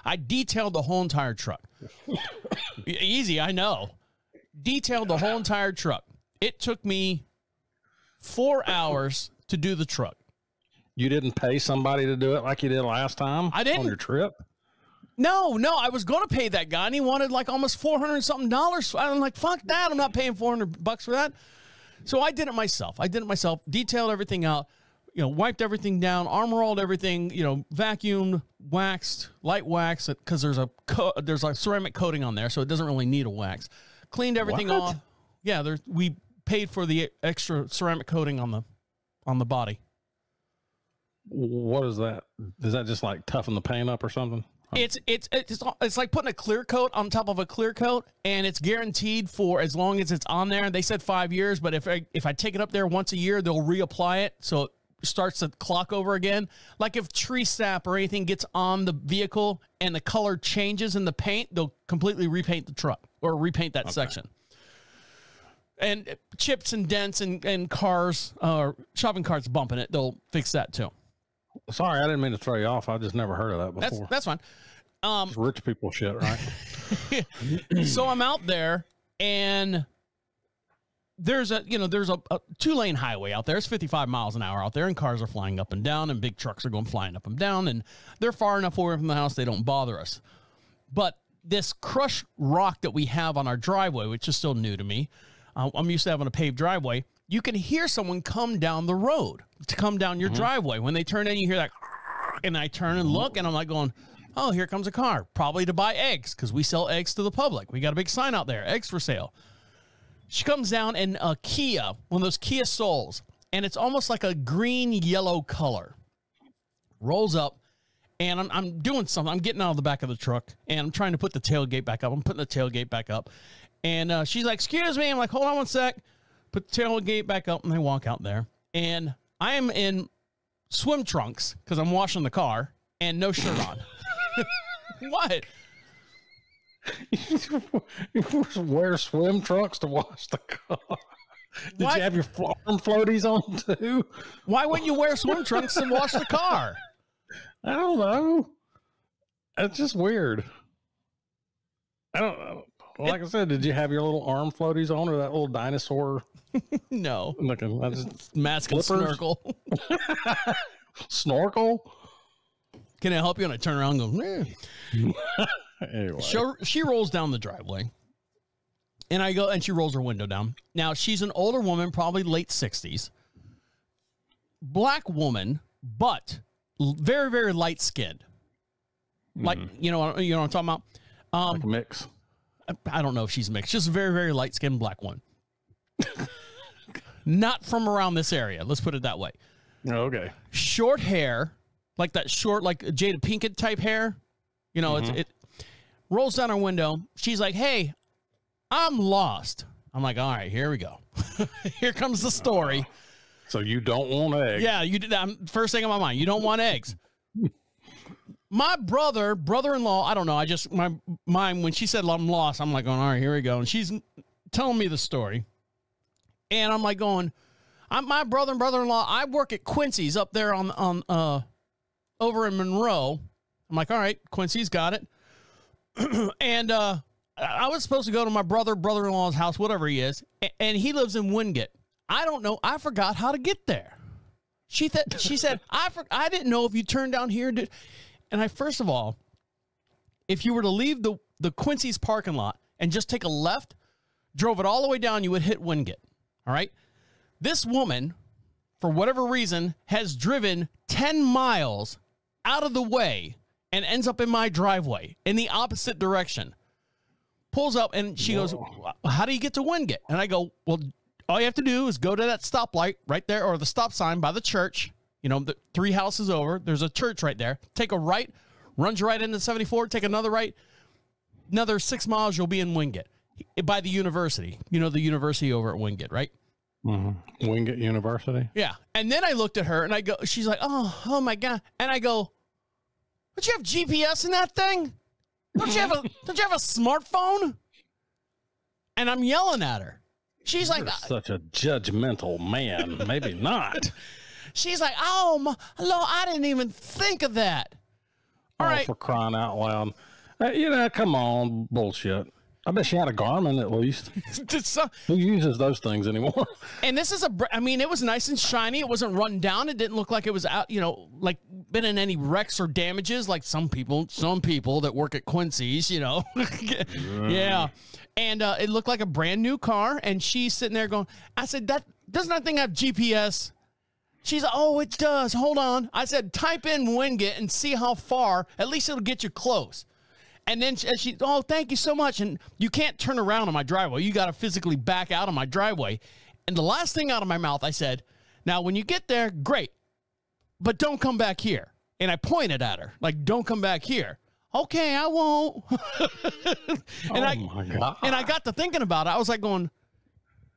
I detailed the whole entire truck. Easy, I know. Detailed the whole entire truck. It took me 4 hours to do the truck. You didn't pay somebody to do it like you did last time? I didn't. On your trip? No, I was going to pay that guy, and he wanted like almost $400 something. I'm like, fuck that. I'm not paying $400 for that. So I did it myself. Detailed everything out. Wiped everything down, armor-rolled everything, vacuumed, waxed, light waxed, because there's a ceramic coating on there, so it doesn't really need a wax. Cleaned everything off. Yeah, we paid for the extra ceramic coating on the body. What is that? Does that just like toughen the paint up or something? It's like putting a clear coat on top of a clear coat, and it's guaranteed for as long as it's on there. They said 5 years, but if I take it up there once a year, they'll reapply it, so it starts the clock over again. Like if tree sap or anything gets on the vehicle and the color changes in the paint, they'll completely repaint the truck or repaint that section. And chips and dents and cars, shopping carts bumping it, they'll fix that too. Sorry, I didn't mean to throw you off. I just never heard of that before. That's fine. It's rich people shit, right? So I'm out there, and there's a 2-lane highway out there. It's 55 miles an hour out there, and cars are flying up and down, and big trucks are going flying up and down, and they're far enough away from the house they don't bother us. But this crushed rock that we have on our driveway, which is still new to me, I'm used to having a paved driveway. You can hear someone come down the road to come down your driveway. When they turn in, you hear that, and I turn and look, and I'm like going, oh, here comes a car, probably to buy eggs, because we sell eggs to the public. We got a big sign out there, eggs for sale. She comes down in a Kia, one of those Kia Souls, and it's almost like a green-yellow color. Rolls up, and I'm doing something. I'm getting out of the back of the truck, and I'm trying to put the tailgate back up. I'm putting the tailgate back up, and she's like, excuse me. I'm like, hold on one sec. Put the tailgate back up, and I walk out there, and I am in swim trunks because I'm washing the car and no shirt on. What? You wear swim trunks to wash the car. Did you have your arm floaties on too? Why wouldn't you wear swim trunks and wash the car? I don't know. It's just weird. I don't know. Like I said, did you have your little arm floaties on or that little dinosaur? No. Looking mask and snorkel. Snorkel? Can I help you? And I turn around and go, Anyway. She rolls down the driveway. And I go, and she rolls her window down. Now, she's an older woman, probably late 60s. Black woman, but very, very light skinned. Like, you know what I'm talking about? Like a mix. I don't know if she's mixed. Just a very, very light skinned black one. Not from around this area. Let's put it that way. Okay. Short hair, like that short, like Jada Pinkett type hair. You know, it rolls down her window. She's like, hey, I'm lost. I'm like, all right, here we go. Here comes the story. So you don't want eggs? Yeah, you did. First thing in my mind, you don't want eggs. My brother-in-law, I don't know. My mind, when she said I'm lost, I'm like, all right, here we go. And she's telling me the story. And I'm like going, my brother and brother-in-law, I work at Quincy's up there on over in Monroe. I'm like, all right, Quincy's got it. And I was supposed to go to my brother-in-law's house, whatever he is, and he lives in Wingate. I don't know. I forgot how to get there. She said, I didn't know if you turned down here. And first of all, if you were to leave the Quincy's parking lot and just take a left, drove it all the way down, you would hit Wingate. All right. This woman, for whatever reason, has driven 10 miles out of the way and ends up in my driveway in the opposite direction. Pulls up and she goes, how do you get to Wingate? And I go, well, all you have to do is go to that stoplight right there, or the stop sign by the church. You know, the 3 houses over, there's a church right there. Take a right, runs right into 74, take another right. Another 6 miles, you'll be in Wingate by the university. You know, the university over at Wingate, right? Mm-hmm. Wingate University? Yeah. And then I looked at her and I go, she's like, oh my God. And I go, don't you have GPS in that thing? Don't you have a smartphone? And I'm yelling at her. She's You're like, such a judgmental man. Maybe not. She's like, oh, Lord, I didn't even think of that. All right. For crying out loud. You know, come on, bullshit. I bet she had a Garmin at least. Who uses those things anymore? And this is I mean, it was nice and shiny. It wasn't run down. It didn't look like it was out, you know, like been in any wrecks or damages like some people that work at Quincy's, you know. Yeah. And it looked like a brand new car. And she's sitting there going, I said, doesn't that thing have GPS? She's like, oh, it does. Hold on. I said, type in Wingate and see how far. At least it'll get you close. And then she, oh, thank you so much. And you can't turn around on my driveway. You got to physically back out of my driveway. And the last thing out of my mouth, I said, now, when you get there, great, but don't come back here. And I pointed at her, like, don't come back here. Okay, I won't. My God. And I got to thinking about it. I was like going,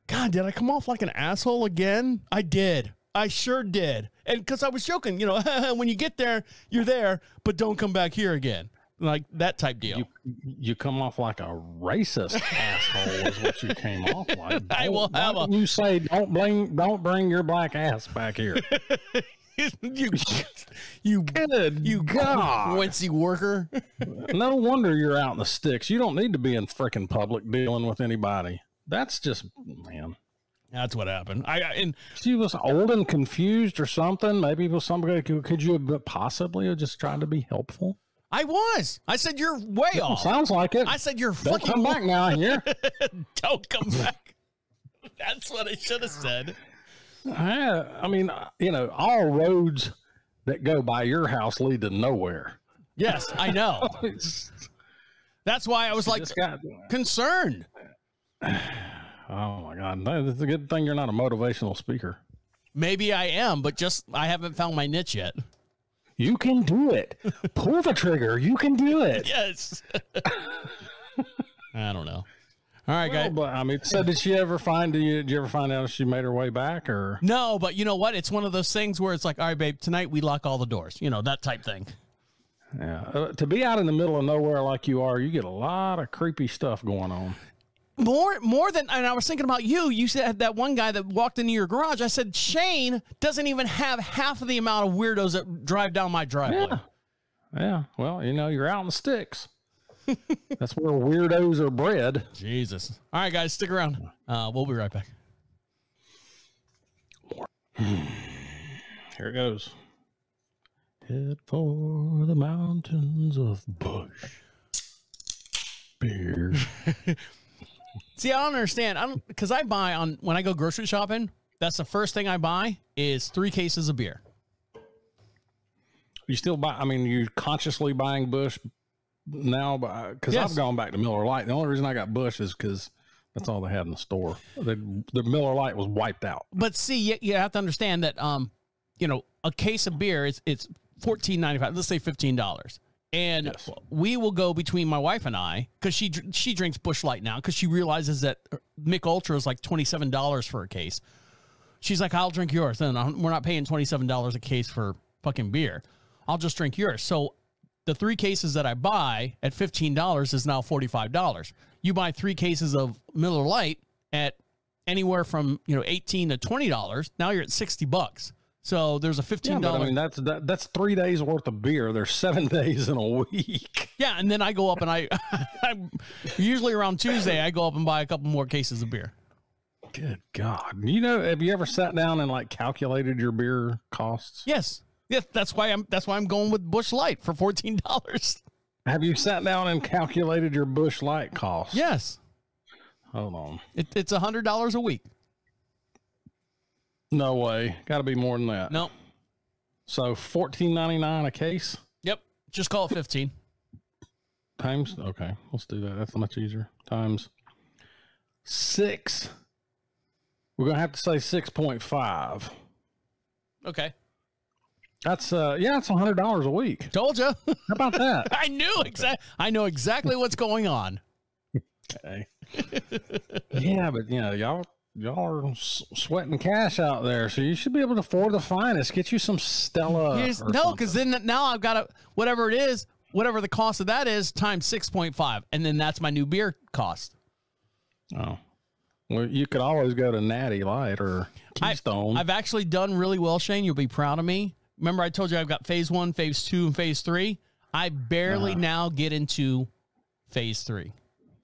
God, did I come off like an asshole again? I did. I sure did. And because I was joking, you know, when you get there, you're there, but don't come back here again. Like that type deal. You come off like a racist asshole is what you came off like. I will have a. You say don't bring your black ass back here. you God. Quincy worker. No wonder you're out in the sticks. You don't need to be in frickin' public dealing with anybody. That's just, man. That's what happened. And she was old and confused or something. Maybe it was somebody. Could you have possibly just trying to be helpful? I was. I said, you're way off. Sounds like it. I said, you're Don't fucking come back now here. Don't come back. That's what I should have said. I mean, you know, all roads that go by your house lead to nowhere. Yes, I know. That's why I was like concerned. Oh my God. It's a good thing you're not a motivational speaker. Maybe I am, but I haven't found my niche yet. You can do it. Pull the trigger. You can do it. Yes. I don't know. All right, guys. But I mean, so did you ever find out if she made her way back or? No, but you know what? It's one of those things where it's like, all right, babe, tonight we lock all the doors. You know, that type thing. Yeah. To be out in the middle of nowhere like you are, you get a lot of creepy stuff going on. More than, and I was thinking about you. You said that one guy that walked into your garage. I said, Shane doesn't even have half of the amount of weirdos that drive down my driveway. Yeah. Well, you're out in the sticks. That's where weirdos are bred. Jesus. All right, guys, stick around. We'll be right back. Here it goes. Head for the mountains of Bush beer. See, I don't understand. Because I buy when I go grocery shopping, that's the first thing I buy is 3 cases of beer. You still buy, you're consciously buying Bush now, because I've gone back to Miller Lite. The only reason I got Bush is because that's all they had in the store. The Miller Lite was wiped out. But see, you have to understand that, a case of beer, it's $14.95. Let's say $15. And yes, we will go between my wife and I, because she drinks Busch Light now, because she realizes that Mick Ultra is like $27 for a case. She's like, I'll drink yours. Then we're not paying $27 a case for fucking beer. I'll just drink yours. So the 3 cases that I buy at $15 is now $45. You buy 3 cases of Miller Lite at anywhere from $18 to $20. Now you're at $60. So there's a $15. Yeah, but that's 3 days worth of beer. There's 7 days in a week. Yeah, and then I go up and I usually around Tuesday I go up and buy a couple more cases of beer. Good God! Have you ever sat down and calculated your beer costs? Yes. That's why I'm going with Busch Light for $14. Have you sat down and calculated your Busch Light costs? Yes. Hold on. It's $100 a week. No way. Got to be more than that. No. So $14.99 a case? Yep. Just call it 15. Times, okay, let's do that. That's much easier. Times 6. We're going to have to say 6.5. Okay. That's it's $100 a week. Told you. How about that? I know exactly what's going on. Okay. Yeah, but y'all are sweating cash out there, so you should be able to afford the finest. Get you some Stella. No, because then now I've got to whatever the cost of that is times 6.5, and then that's my new beer cost. Oh. Well, you could always go to Natty Light or Keystone. I've actually done really well, Shane. You'll be proud of me. Remember I told you I've got phase 1, phase 2, and phase 3? I barely now get into phase 3.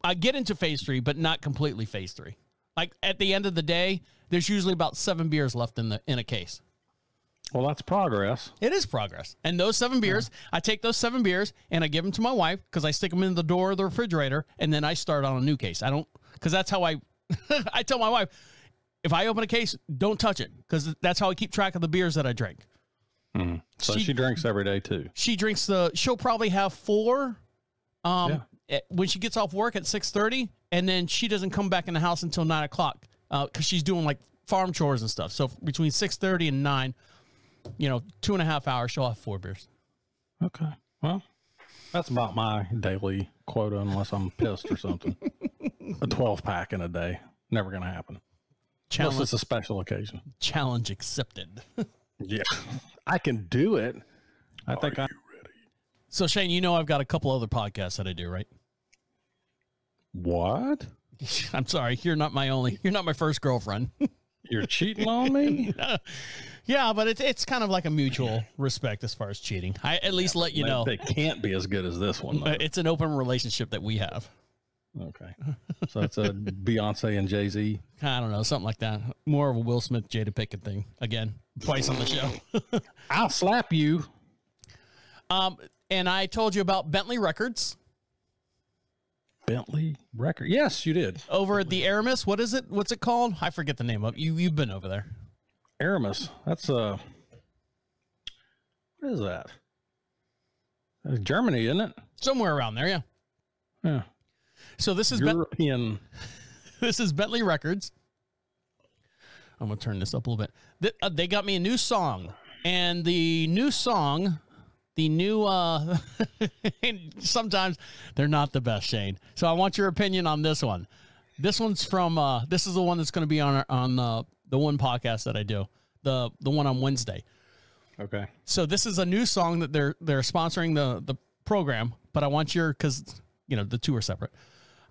I get into phase 3, but not completely phase 3. Like at the end of the day, there's usually about 7 beers left in a case. Well, that's progress. It is progress. And those 7 beers, I take those 7 beers and I give them to my wife because I stick them in the door of the refrigerator, and then I start on a new case. Because that's how I tell my wife, if I open a case, don't touch it, because that's how I keep track of the beers that I drink. Mm. So she drinks every day too. She drinks she'll probably have 4 when she gets off work at 6:30, and then she doesn't come back in the house until 9 o'clock because she's doing like farm chores and stuff. So between 6:30 and 9, 2.5 hours, she'll have 4 beers. Okay. Well, that's about my daily quota unless I'm pissed or something. A 12-pack in a day. Never going to happen. Unless it's a special occasion. Challenge accepted. Yeah. I can do it. I think I'm ready. So, Shane, I've got a couple other podcasts that I do, right? What? I'm sorry. You're not my first girlfriend. You're cheating on me? Yeah, but it's kind of like a mutual respect as far as cheating. I at least let you know. They can't be as good as this one, though. It's an open relationship that we have. Okay. So it's a Beyonce and Jay-Z? I don't know, something like that. More of a Will Smith, Jada Pinkett thing. Again, twice on the show. I'll slap you. And I told you about Bentley Records. Bentley Record. Yes, you did. Over at the Aramis. What is it? What's it called? I forget the name of it. You've been over there. Aramis. That's what is that? That's Germany, isn't it? Somewhere around there, yeah. Yeah. So this is European. This is Bentley Records. I'm gonna turn this up a little bit. They got me a new song, and the new song, sometimes they're not the best, Shane. So I want your opinion on this one. This one's from. This is the one that's going to be on the one podcast that I do, the one on Wednesday. Okay. So this is a new song that they're sponsoring the program, but I want because the two are separate.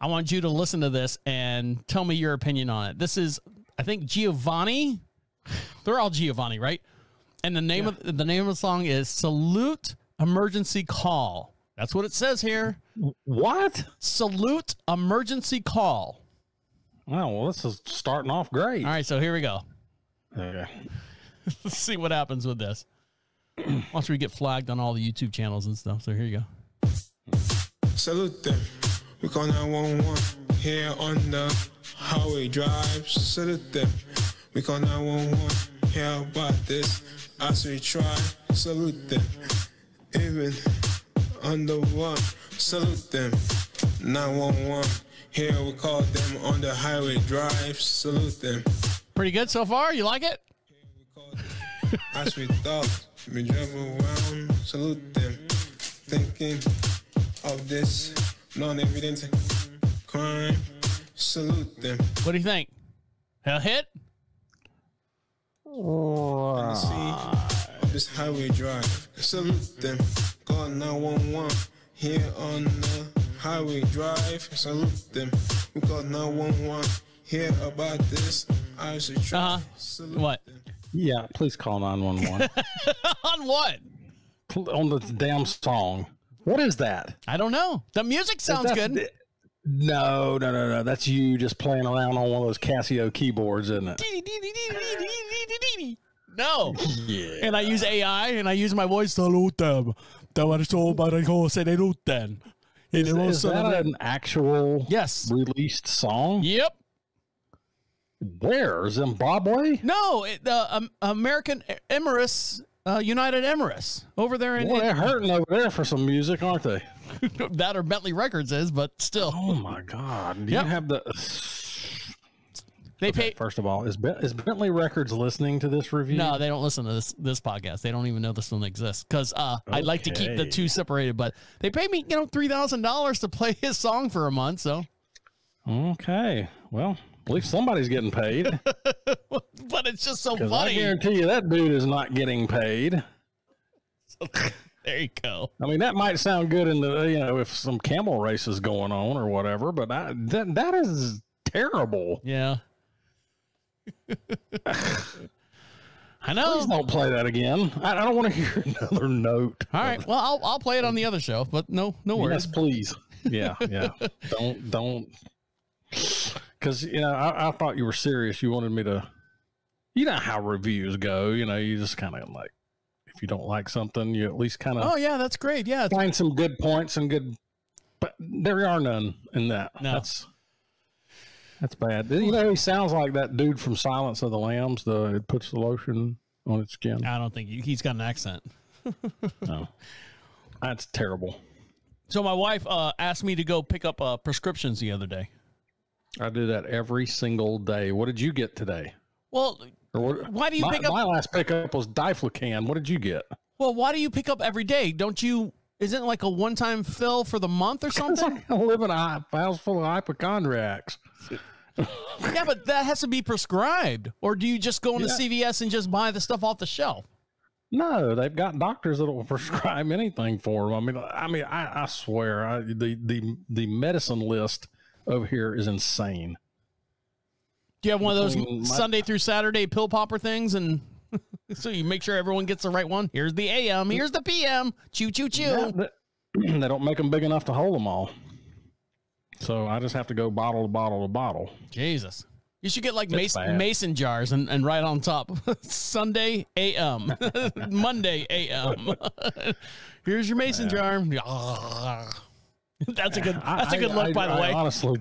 I want you to listen to this and tell me your opinion on it. This is, I think, Giovanni. They're all Giovanni, right? And the name of the song is "Salute Emergency Call." That's what it says here. What? Salute Emergency Call. Oh, well, this is starting off great. All right, so here we go. Okay. Let's see what happens with this. Once we get flagged on all the YouTube channels and stuff. So here you go. Salute them. We call 911 here on the highway drive. Salute them. We call 911 here about this as we try. Salute them. Even on the one. Salute them. 911 here we call them on the highway drive. Salute them. Pretty good so far. You like it? As we thought, we drive around, salute them, thinking of this non-evident crime, salute them. What do you think? A hit? On the scene of this highway drive, salute them, call 911, here on the highway drive, salute them, we call 911, hear about this, I should try, salute what? them. Yeah, please call 911. On what? On the damn song. What is that? I don't know. The music sounds good. No. That's you just playing around on one of those Casio keyboards, isn't it? No. Yeah. And I use AI and I use my voice. Salute them. Is that an actual released song? Yep. Where? Zimbabwe? No, the American Emirates, United Emirates, over there in. Boy, they're hurting over there for some music, aren't they? That or Bentley Records is, but still. Oh my God! Do you have the? They pay. First of all, is Bentley Records listening to this review? No, they don't listen to this podcast. They don't even know this one exists because I'd like to keep the two separated. But they pay me, $3,000 to play his song for a month. So. Okay. Well. At least somebody's getting paid. But it's just so funny. I guarantee you that dude is not getting paid. There you go. I mean, that might sound good in the, if some camel race is going on or whatever, but that is terrible. Yeah. I know. Please don't play that again. I don't want to hear another note. All right. Well, I'll play it on the other show, but no worries. Yes, please. Yeah. Don't. Because, I thought you were serious. You wanted me to, how reviews go. You just kind of like, if you don't like something, you at least kind of. Oh, yeah, that's great. Yeah. Find some good points and good, but there are none in that. No. That's bad. He sounds like that dude from Silence of the Lambs. It puts the lotion on its skin. I don't think he's got an accent. No. That's terrible. So my wife asked me to go pick up prescriptions the other day. I do that every single day. What did you get today? Well, why do you pick up? My last pickup was Diflucan. What did you get? Well, why do you pick up every day? Don't you? Isn't it like a one-time fill for the month or something? I live in a house full of hypochondriacs. Yeah, but that has to be prescribed. Or do you just go into CVS and just buy the stuff off the shelf? No, they've got doctors that will prescribe anything for them. I swear, the medicine list over here is insane. Do you have one of those Sunday through Saturday pill popper things? And so you make sure everyone gets the right one. Here's the AM. Here's the PM. Choo, choo, choo. Yeah, they don't make them big enough to hold them all. So I just have to go bottle to bottle to bottle. Jesus. You should get like mason jars and write on top Sunday AM, Monday AM. Here's your mason jar. That's a good look, by the way. Honestly,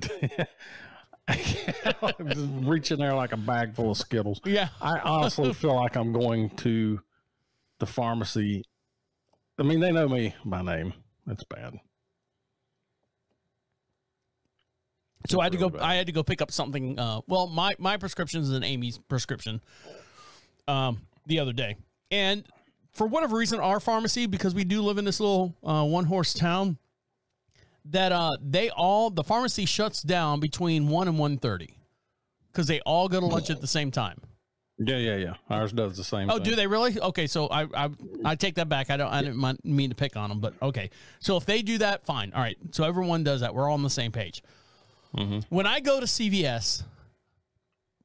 just reach in there like a bag full of Skittles. Yeah. I honestly feel like I'm going to the pharmacy. I mean, they know me by name. That's bad. So I had to go pick up something. Well, my prescription is an Amy's prescription. The other day, and for whatever reason, our pharmacy, because we do live in this little one-horse town, that the pharmacy shuts down between 1 and 1:30 because they all go to lunch at the same time. Yeah. Ours does the same thing. Do they really? Okay, so I take that back. I didn't mean to pick on them, but okay. So if they do that, fine. All right. So everyone does that. We're all on the same page. When I go to CVS,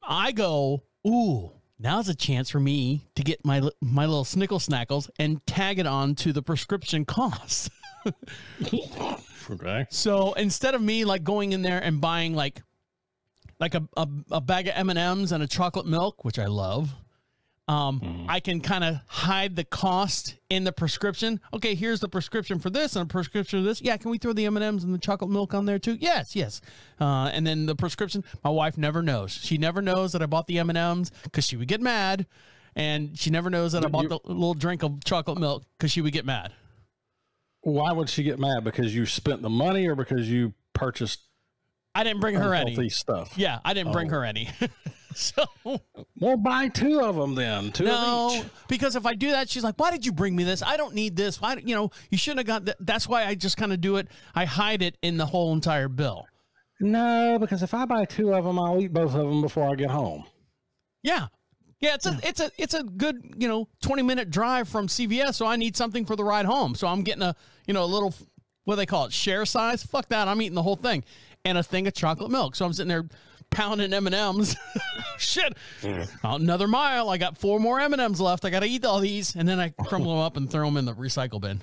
I go, ooh, now's a chance for me to get my little snickle snackles and tag it on to the prescription costs. Okay. So instead of me like going in there and buying like a bag of M&Ms and a chocolate milk, which I love, I can kind of hide the cost in the prescription. Okay, here's the prescription for this and a prescription for this. Yeah, can we throw the M&Ms and the chocolate milk on there too? Yes. And then the prescription, my wife never knows. She never knows that I bought the M&Ms because she would get mad. And she never knows that I bought the little drink of chocolate milk because she would get mad. Why would she get mad? Because you spent the money or because you purchased I didn't bring her any stuff? Yeah, I didn't bring her any. So, well, buy 2 of them then. 2 of each. Because if I do that, she's like, "Why did you bring me this? I don't need this. Why? You shouldn't have got that." That's why I just kind of do it. I hide it in the whole entire bill. No, because if I buy 2 of them, I'll eat both of them before I get home. Yeah. It's a good 20-minute drive from CVS, so I need something for the ride home. So I'm getting a little, what do they call it, share size? Fuck that, I'm eating the whole thing, and a thing of chocolate milk. So I'm sitting there pounding M&Ms. Shit, another mile. I got 4 more M&Ms left. I got to eat all these, and then I crumble them up and throw them in the recycle bin.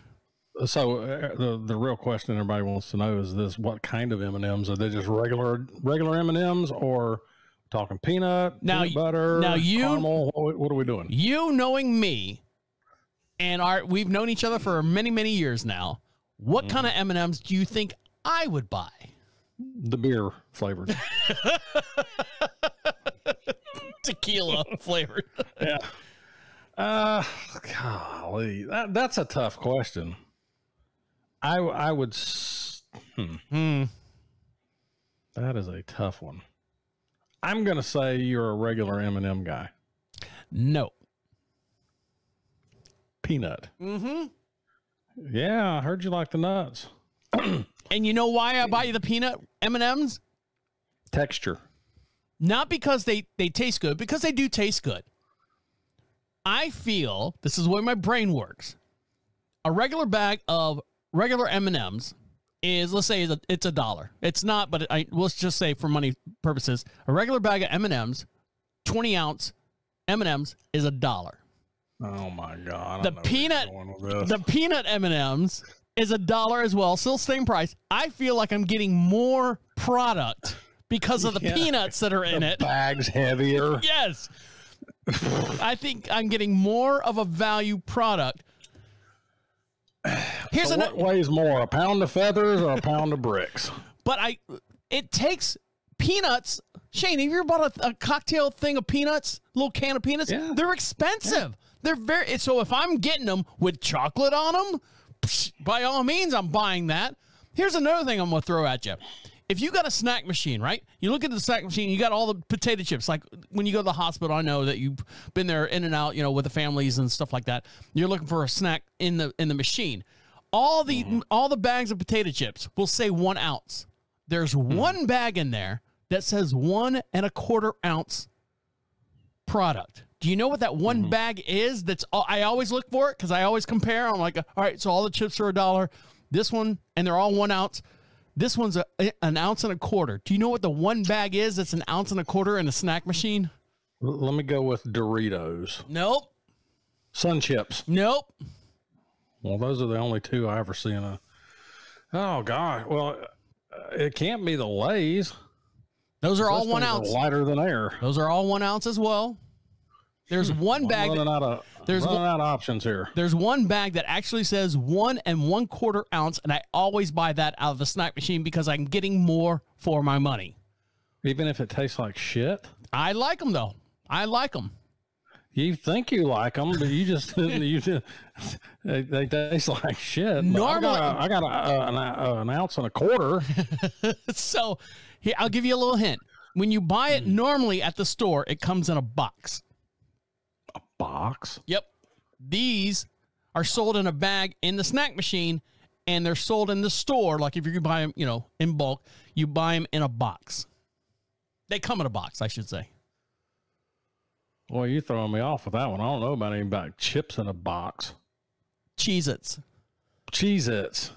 So the real question everybody wants to know is this: what kind of M&Ms? Are they just regular M&Ms or? Talking peanut butter, caramel. What are we doing? You knowing me, and we've known each other for many, many years now. What kind of M&Ms do you think I would buy? The beer flavored. Tequila flavored. Yeah. Golly, that's a tough question. I would. That is a tough one. I'm going to say you're a regular M&M guy. No. Peanut. Yeah, I heard you like the nuts. And you know why I buy you the peanut M&Ms? Texture. Not because they taste good, because they do taste good. I feel, this is the way my brain works, a regular bag of regular M&Ms is, let's say it's $1. It's not, but let's just say for money purposes, a regular bag of M&Ms, 20-ounce M&Ms is $1. Oh my God! The peanut M&Ms is $1 as well, still same price. I feel like I'm getting more product because of the peanuts that are in it. Bag's heavier. Yes, I think I'm getting more of a value product. Here's what weighs more, a pound of feathers or a pound of bricks? But it takes peanuts. Shane, have you ever bought a cocktail thing of peanuts? A little can of peanuts? Yeah. They're expensive. Yeah. They're so if I'm getting them with chocolate on them, by all means, I'm buying that. Here's another thing I'm going to throw at you. If you got a snack machine, right? You look at the snack machine, you got all the potato chips. Like when you go to the hospital, I know that you've been there in and out, with the families and stuff like that. You're looking for a snack in the machine. All the bags of potato chips will say 1 ounce. There's one bag in there that says 1 1/4 ounce product. Do you know what that one bag is? I always look for it because I always compare. I'm like, all right, so all the chips are $1. This one, and they're all 1 ounce. This one's an ounce and a quarter. Do you know what the one bag is that's an ounce and a quarter in a snack machine? Let me go with Doritos. Nope. Sun Chips. Nope. Well, those are the only 2 I ever see in a... Oh, God. Well, it can't be the Lay's. Those are all 1 ounce. Lighter than air. Those are all 1 ounce as well. There's one bag. Running out of options here. There's one bag that actually says 1 1/4 ounce, and I always buy that out of the snack machine because I'm getting more for my money. Even if it tastes like shit? I like them, though. I like them. You think you like them, but you just they taste like shit. Normally, I got an ounce and a quarter. So here, I'll give you a little hint. When you buy it normally at the store, it comes in a box. A box? Yep. These are sold in a bag in the snack machine, and they're sold in the store. Like if you buy them, in bulk, you buy them in a box. They come in a box, I should say. Well, you throwing me off with that one. I don't know about anything about chips in a box. Cheez-Its. Cheez-Its.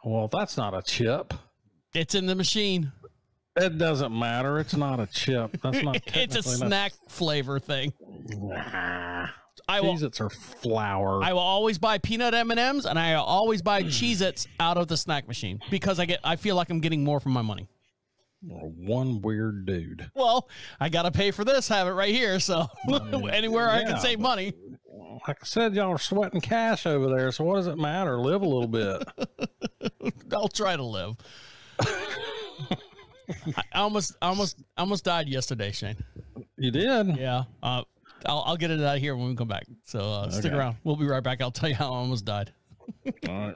Well, that's not a chip. It's in the machine. It doesn't matter. It's not a chip. That's not. It's a snack flavor thing. Nah. Cheez-Its are flour. I will always buy peanut M&Ms, and I always buy Cheez-Its out of the snack machine because I feel like I'm getting more for my money. One weird dude. Well, I got to pay for this, have it right here. So anywhere I can save money. Like I said, y'all are sweating cash over there. So what does it matter? Live a little bit. I'll try to live. I almost died yesterday, Shane. You did? Yeah. I'll get it out of here when we come back. So stick around. We'll be right back. I'll tell you how I almost died. All right.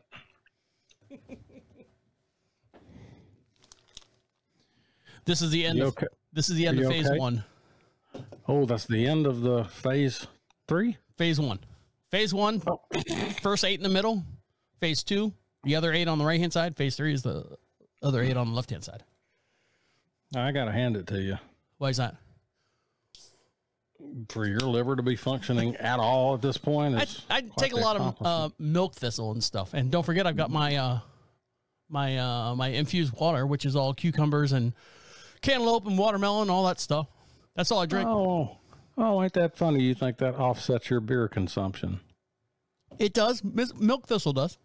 This is the end. This is the end of phase 1. Oh, that's the end of the phase 3? Phase 1. Phase 1, first 8 in the middle. Phase 2, the other 8 on the right-hand side. Phase 3 is the other 8 on the left-hand side. I got to hand it to you. Why is that? For your liver to be functioning at all at this point? I take a lot of milk thistle and stuff. And don't forget, I've got my my infused water, which is all cucumbers and cantaloupe and watermelon, all that stuff. That's all I drink. Oh, ain't that funny? You think that offsets your beer consumption? It does. Milk thistle does.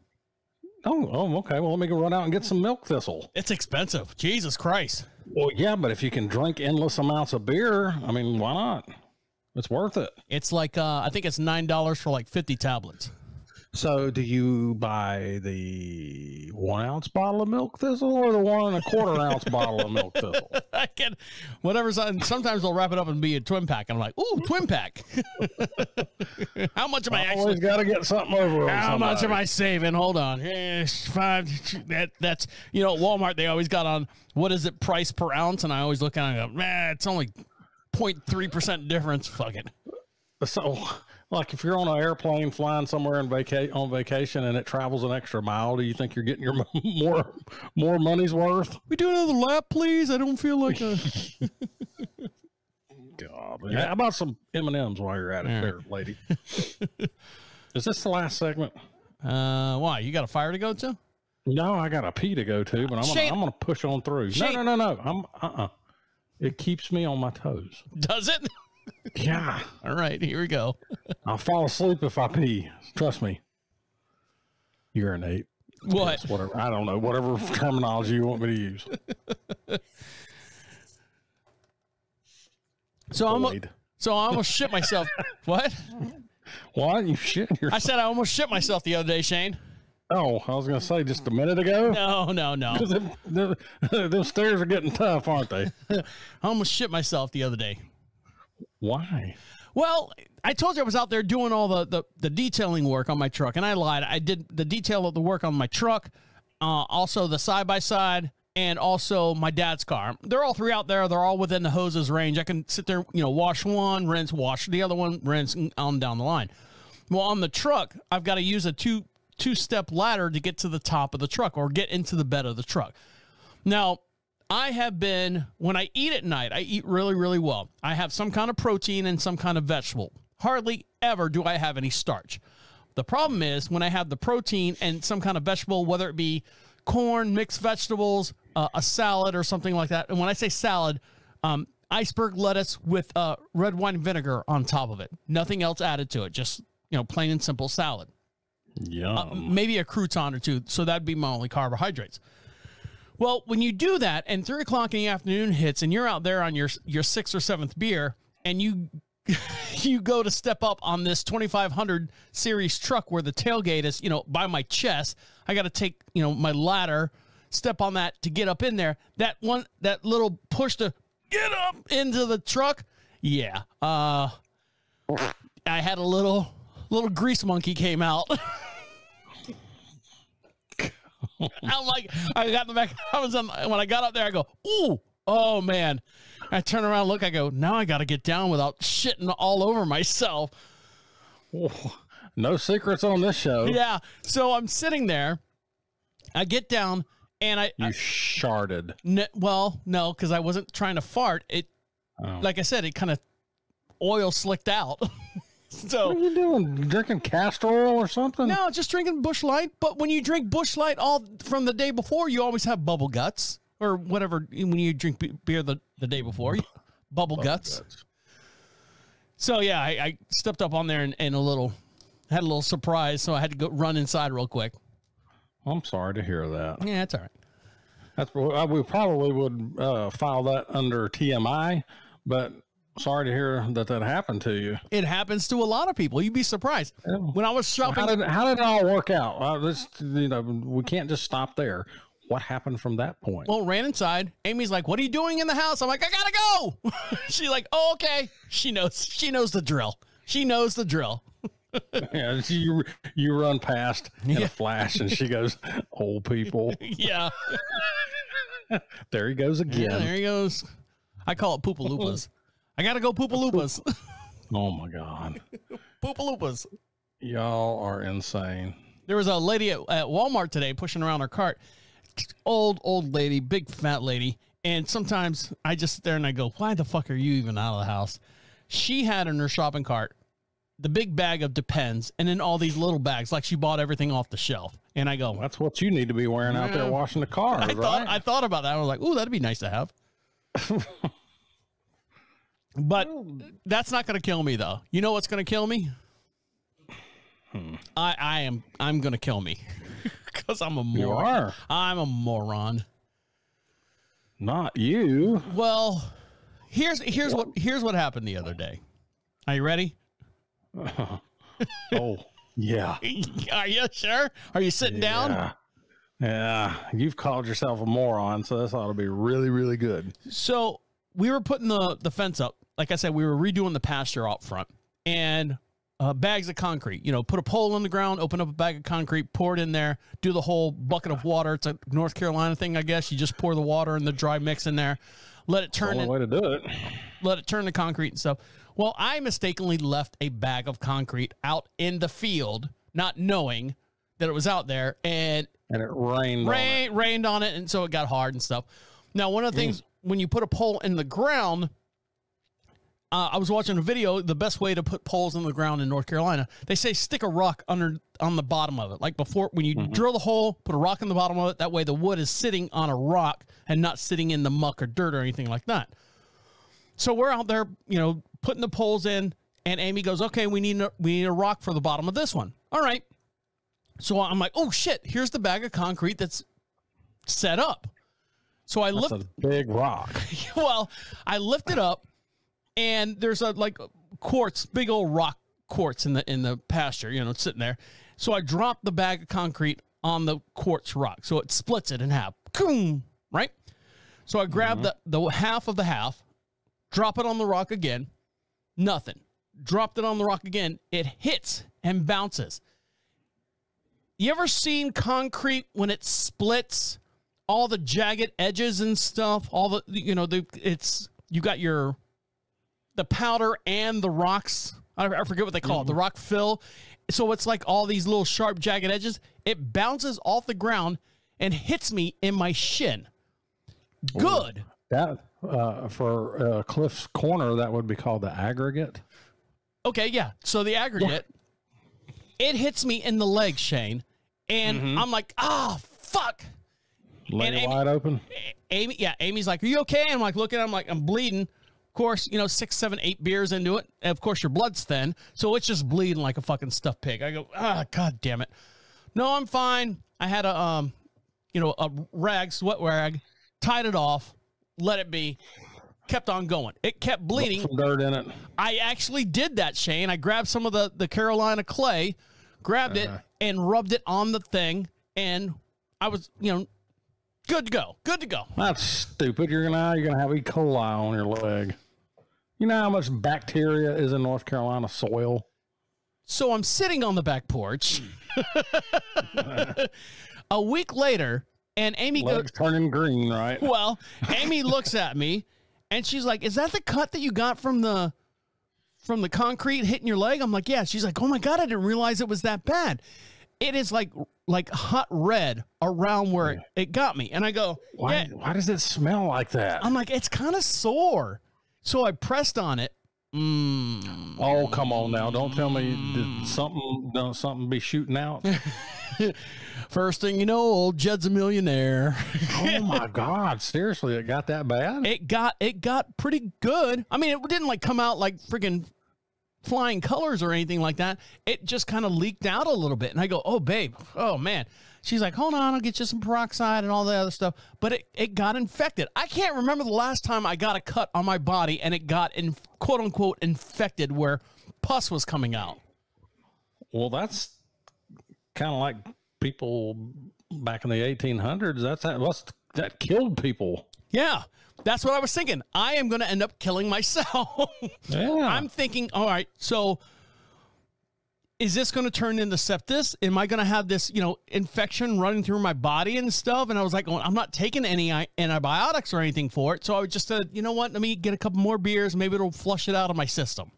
Oh, okay. Well, let me go run out and get some milk thistle. It's expensive. Jesus Christ. Well, yeah, but if you can drink endless amounts of beer, I mean, why not? It's worth it. It's like, I think it's $9 for like 50 tablets. So do you buy the 1 ounce bottle of milk thistle or the 1 1/4 ounce bottle of milk thistle? I can, whatever's on. Sometimes they'll wrap it up and be a twin pack. And I'm like, ooh, twin pack. How much am I actually? Always got to get something over. How much am I saving? Hold on. That's, you know, Walmart, they always got on, what is it, price per ounce? And I always look at it and go, man, it's only 0.3% difference. Fuck it. So, like, if you're on an airplane flying somewhere on vacation and it travels an extra mile, do you think you're getting your more money's worth? We do another lap, please. I don't feel like a. God, man. How about some M&Ms while you're at it, there, lady? Is this the last segment? Why? You got a fire to go to? No, I got a pee to go to, but I'm gonna push on through. Shayne. No. It keeps me on my toes. Does it? Yeah. All right, here we go. I'll fall asleep if I pee. Trust me. Urinate. What? Yes, whatever. I don't know. Whatever terminology you want me to use. So I almost shit myself. What? What? You shit yourself? I said I almost shit myself the other day, Shane. Oh, I was going to say just a minute ago. No. Those stairs are getting tough, aren't they? I almost shit myself the other day. Why? Well, I told you I was out there doing all the detailing work on my truck, and I lied. I did the detail of the work on my truck, also the side-by-side, and also my dad's car. They're all 3 out there. They're all within the hoses range. I can sit there, wash one, rinse, wash the other one, rinse, on down the line. Well, on the truck, I've got to use a two-step ladder to get to the top of the truck or get into the bed of the truck. Now, I have been, when I eat at night, I eat really, really well. I have some kind of protein and some kind of vegetable. Hardly ever do I have any starch. The problem is when I have the protein and some kind of vegetable, whether it be corn, mixed vegetables, a salad or something like that. And when I say salad, iceberg lettuce with red wine vinegar on top of it. Nothing else added to it. Just, plain and simple salad. Yum. Maybe a crouton or two. So that'd be my only carbohydrates. Well, when you do that and 3 o'clock in the afternoon hits and you're out there on your 6th or 7th beer and you go to step up on this 2500 series truck where the tailgate is, by my chest, I got to take, my ladder, step on that to get up in there. That little push to get up into the truck. Yeah. I had a little grease monkey came out. I'm like, I got in the back. When I got up there, I go, ooh, oh man. I turn around, look, I go, now I got to get down without shitting all over myself. Oh, no secrets on this show. Yeah. So I'm sitting there. I get down and I sharded. Well, no, because I wasn't trying to fart. Like I said, it kind of oil slicked out. So what are you doing? Drinking castor oil or something? No, just drinking Busch Light. But when you drink Busch Light all from the day before, you always have bubble guts or whatever. When you drink beer the day before, bubble guts. So yeah, I stepped up on there and had a little surprise. So I had to go run inside real quick. I'm sorry to hear that. Yeah, that's all right. We probably would file that under TMI, but sorry to hear that happened to you. It happens to a lot of people. You'd be surprised. Yeah. When I was shopping, how did it all work out? We can't just stop there. What happened from that point? Well, ran inside. Amy's like, "What are you doing in the house?" I'm like, "I gotta go." She's like, "Oh, okay." She knows the drill. She knows the drill. Yeah, you run past in a flash, and she goes, "Old people." Yeah. There he goes again. Yeah, there he goes. I call it Poopaloopas. I gotta go Poopaloopas. Oh my God. Poopaloopas. Y'all are insane. There was a lady at Walmart today pushing around her cart. Old lady, big fat lady. And sometimes I just sit there and I go, "Why the fuck are you even out of the house?" She had in her shopping cart the big bag of Depends and then all these little bags, like she bought everything off the shelf. And I go, "That's what you need to be wearing out there washing the car." I thought about that. I was like, "Ooh, that'd be nice to have." But that's not going to kill me, though. You know what's going to kill me? I'm going to kill me because I'm a moron. You are. I'm a moron. Not you. Well, here's what happened the other day. Are you ready? Oh, yeah. Are you sure? Are you sitting down? Yeah. You've called yourself a moron, so this ought to be really, really good. So we were putting the fence up. Like I said, we were redoing the pasture out front, and bags of concrete. Put a pole in the ground, open up a bag of concrete, pour it in there, do the whole bucket of water. It's a North Carolina thing, I guess. You just pour the water and the dry mix in there, let it turn. That's the only way to do it. Let it turn to concrete and stuff. Well, I mistakenly left a bag of concrete out in the field, not knowing that it was out there, and it rained on it, and so it got hard and stuff. Now, one of the things when you put a pole in the ground. I was watching a video, the best way to put poles in the ground in North Carolina. They say stick a rock on the bottom of it. Like before, when you drill the hole, put a rock in the bottom of it. That way the wood is sitting on a rock and not sitting in the muck or dirt or anything like that. So we're out there, putting the poles in, and Amy goes, "Okay, we need a rock for the bottom of this one." All right. So I'm like, "Oh shit, here's the bag of concrete that's set up." So I lift a big rock. Well, I lift it up. And there's quartz, big old rock quartz in the pasture, it's sitting there. So I drop the bag of concrete on the quartz rock. So it splits it in half. Boom, right? So I grab the half of the half, drop it on the rock again. Nothing. Dropped it on the rock again. It hits and bounces. You ever seen concrete when it splits? All the jagged edges and stuff, all the, you got the powder and the rocks. I forget what they call it. The rock fill. So it's like all these little sharp, jagged edges. It bounces off the ground and hits me in my shin. Good. That for Cliff's Corner, that would be called the aggregate. Okay, yeah. So the aggregate, it hits me in the leg, Shane, and I'm like, fuck. Leg wide open. Amy's like, "Are you okay?" I'm like, looking, I'm bleeding. Of course, 6, 7, 8 beers into it. And of course, your blood's thin. So it's just bleeding like a fucking stuffed pig. I go, God damn it. No, I'm fine. I had a rag, sweat rag, tied it off, let it be, kept on going. It kept bleeding. Put some dirt in it. I actually did that, Shane. I grabbed some of the Carolina clay, grabbed it, and rubbed it on the thing. And I was, good to go. Good to go. That's stupid. You're gonna have E. coli on your leg. You know how much bacteria is in North Carolina soil? So I'm sitting on the back porch a week later, and Amy goes, turning green, right? Well, Amy looks at me, and she's like, "Is that the cut that you got from the concrete hitting your leg?" I'm like, "Yeah." She's like, "Oh my God, I didn't realize it was that bad." It is like hot red around where it got me. And I go, why does it smell like that? I'm like, it's kind of sore. So I pressed on it, Oh, come on now. Don't tell me did something be shooting out. First thing you know, old Jed's a millionaire. Oh my God. Seriously, it got that bad? It got pretty good. I mean, it didn't like come out like freaking flying colors or anything like that. It just kind of leaked out a little bit. And I go, oh, babe. Oh, man. She's like, hold on, I'll get you some peroxide and all the other stuff. But it got infected. I can't remember the last time I got a cut on my body and it got, quote unquote, infected where pus was coming out. Well, that's kind of like people back in the 1800s. That killed people. Yeah, that's what I was thinking. I am going to end up killing myself. Yeah. I'm thinking, all right, so is this going to turn into sepsis? Am I going to have this, infection running through my body and stuff? And I was like, I'm not taking any antibiotics or anything for it. So I just said, you know what? Let me get a couple more beers. Maybe it'll flush it out of my system.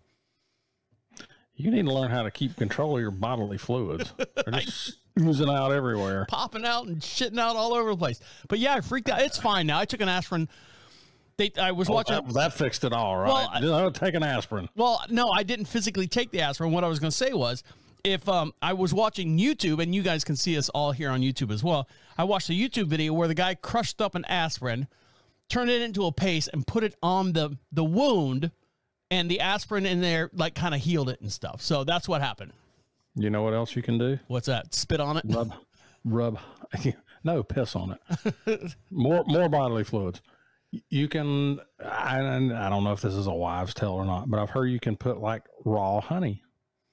You need to learn how to keep control of your bodily fluids. They're just oozing out everywhere. Popping out and shitting out all over the place. But yeah, I freaked out. It's fine now. I took an aspirin. I was watching. That fixed it all, right? Well, take an aspirin. Well, no, I didn't physically take the aspirin. What I was going to say was, if I was watching YouTube, and you guys can see us all here on YouTube as well, I watched a YouTube video where the guy crushed up an aspirin, turned it into a paste, and put it on the wound, and the aspirin in there like kind of healed it and stuff. So that's what happened. You know what else you can do? What's that? Spit on it? Rub. No, piss on it. More bodily fluids. You can, I don't know if this is a wives' tale or not, but I've heard you can put like raw honey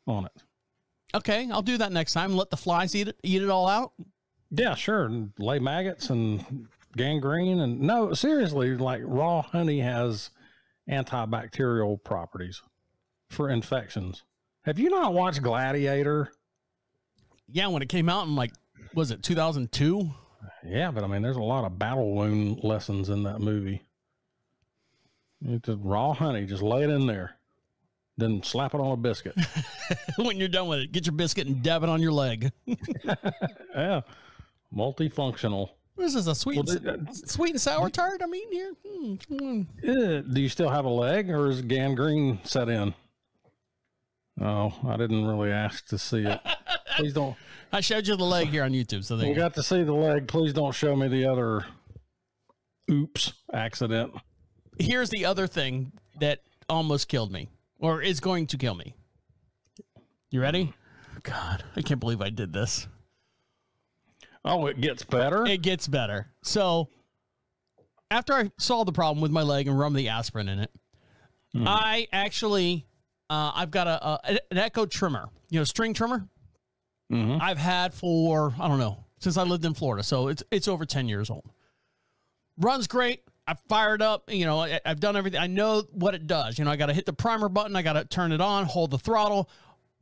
on it. Okay, I'll do that next time. Let the flies eat it all out. Yeah, sure. And lay maggots and gangrene. And no, seriously, like raw honey has antibacterial properties for infections. Have you not watched Gladiator? Yeah, when it came out in was it 2002? Yeah, but I mean, there's a lot of battle wound lessons in that movie. You just raw honey, just lay it in there, then slap it on a biscuit. When you're done with it, get your biscuit and dab it on your leg. Yeah, multifunctional. This is a sweet and sour tart I'm eating here. Do you still have a leg, or is gangrene set in? Oh, I didn't really ask to see it. Please don't. I showed you the leg here on YouTube, so we got to see the leg. Please don't show me the other accident. Here's the other thing that almost killed me, or is going to kill me. You ready? God, I can't believe I did this. Oh, it gets better? It gets better. So after I solved the problem with my leg and rubbed the aspirin in it, I actually, I've got an Echo trimmer, string trimmer. Mm-hmm. I've had for, I don't know, since I lived in Florida. So it's over 10 years old. Runs great. I fired up, I've done everything. I know what it does. I got to hit the primer button. I got to turn it on, hold the throttle.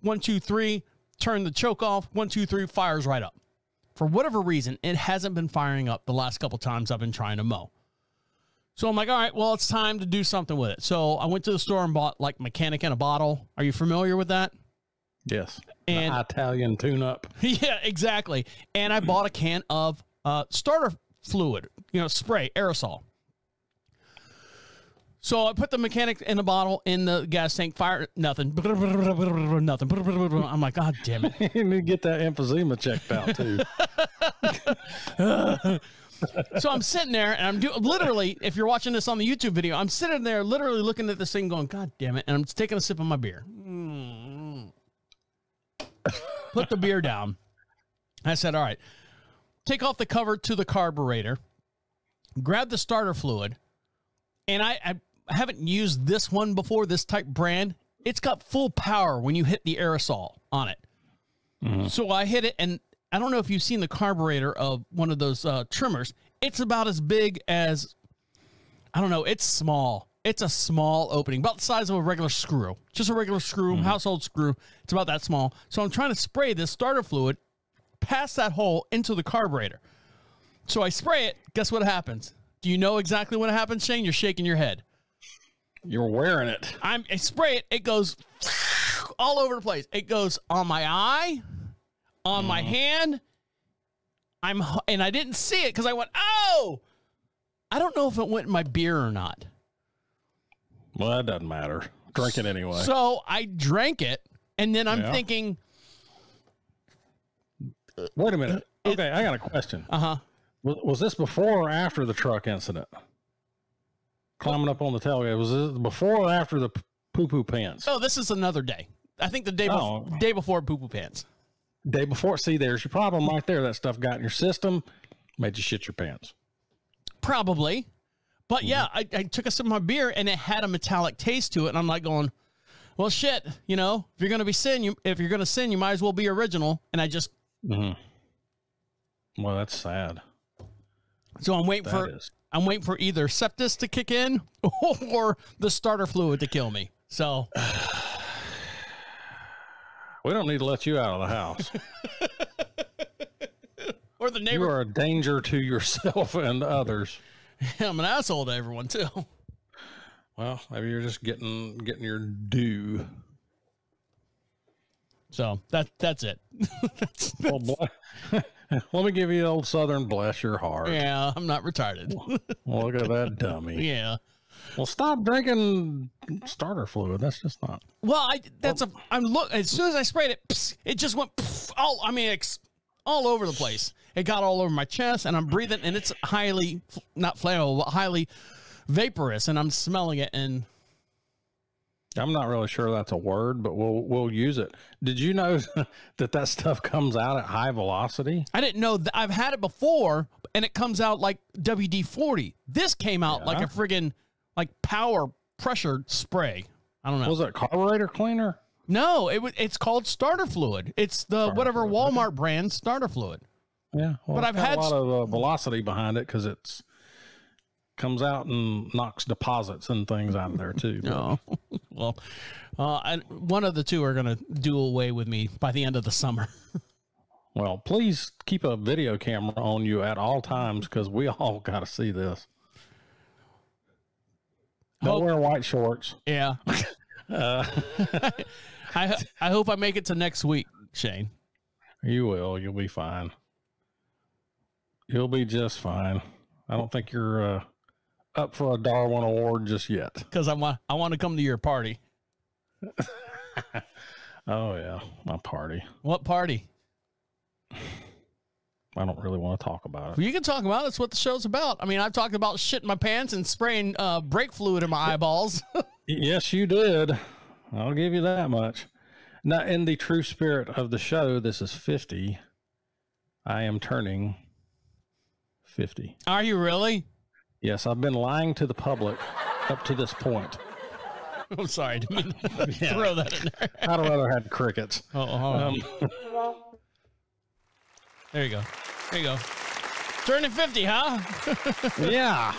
1, 2, 3, turn the choke off. 1, 2, 3, fires right up. For whatever reason, it hasn't been firing up the last couple times I've been trying to mow. So I'm like, all right, well, it's time to do something with it. So I went to the store and bought like Mechanic in a Bottle. Are you familiar with that? Yes. And the Italian tune-up. Yeah, exactly. And I bought a can of starter fluid, spray, aerosol. So I put the Mechanic in a bottle in the gas tank, fire, nothing. Nothing. I'm like, God damn it. You need to get that emphysema checked out, too. So I'm sitting there, and I'm literally, if you're watching this on the YouTube video, I'm sitting there literally looking at this thing going, God damn it. And I'm taking a sip of my beer. Put the beer down. I said, all right, take off the cover to the carburetor, grab the starter fluid, and I haven't used this one before, this type brand. It's got full power when you hit the aerosol on it. Mm-hmm. So I hit it, and I don't know if you've seen the carburetor of one of those trimmers. It's about as big as, I don't know, it's small. It's a small opening, about the size of a regular screw. Just a regular screw, household screw. It's about that small. So I'm trying to spray this starter fluid past that hole into the carburetor. So I spray it. Guess what happens? Do you know exactly what happens, Shane? You're shaking your head. You're wearing it. I spray it. It goes all over the place. It goes on my eye, on my hand. And I didn't see it because I went, oh! I don't know if it went in my beer or not. Well, that doesn't matter. Drink it anyway. So I drank it, and then I'm thinking. Wait a minute. Okay, I got a question. Was this before or after the truck incident? Climbing up on the tailgate. Was this before or after the poo-poo pants? Oh, this is another day. I think the day, day before poo-poo pants. Day before. See, there's your problem right there. That stuff got in your system, made you shit your pants. Probably. But yeah, I took a sip of my beer, and it had a metallic taste to it, and I'm like going, well, shit, you know, if you're going to sin, you might as well be original. And I just... Well, that's sad. So I'm waiting for either sepsis to kick in or the starter fluid to kill me. So we don't need to let you out of the house. Or the neighbor. You are a danger to yourself and others. I'm an asshole to everyone too. Well, maybe you're just getting your due. So that's it. Well, let me give you the old Southern bless your heart. Yeah, I'm not retarded. Look at that dummy. Yeah. Well, stop drinking starter fluid. That's just not. Well, as soon as I sprayed it, it just went all over the place. It got all over my chest, and I'm breathing, and it's highly, not flammable, but highly vaporous, and I'm smelling it, and I'm not really sure that's a word, but we'll use it. Did you know that stuff comes out at high velocity? I didn't know that. I've had it before, and it comes out like WD-40. This came out like a friggin' power pressure spray. I don't know. Was it carburetor cleaner? No, it's called starter fluid. It's the Walmart brand starter fluid. Yeah, well, but I've had a lot of velocity behind it because it's comes out and knocks deposits and things out of there too. No, well, one of the two are going to do away with me by the end of the summer. Well, please keep a video camera on you at all times because we all got to see this. Don't wear white shorts. Yeah. I hope I make it to next week, Shane. You will. You'll be fine. You'll be just fine. I don't think you're up for a Darwin Award just yet. Because I want to come to your party. Oh yeah, my party. What party? I don't really want to talk about it. Well, you can talk about it. That's what the show's about. I mean, I've talked about shitting my pants and spraying brake fluid in my eyeballs. Yes, you did. I'll give you that much. Now, in the true spirit of the show, this is 50. I am turning 50. Are you really? Yes, I've been lying to the public up to this point. I'm sorry. I didn't mean to throw that in there. I'd rather had crickets. There you go. There you go. Turning 50, huh? Yeah.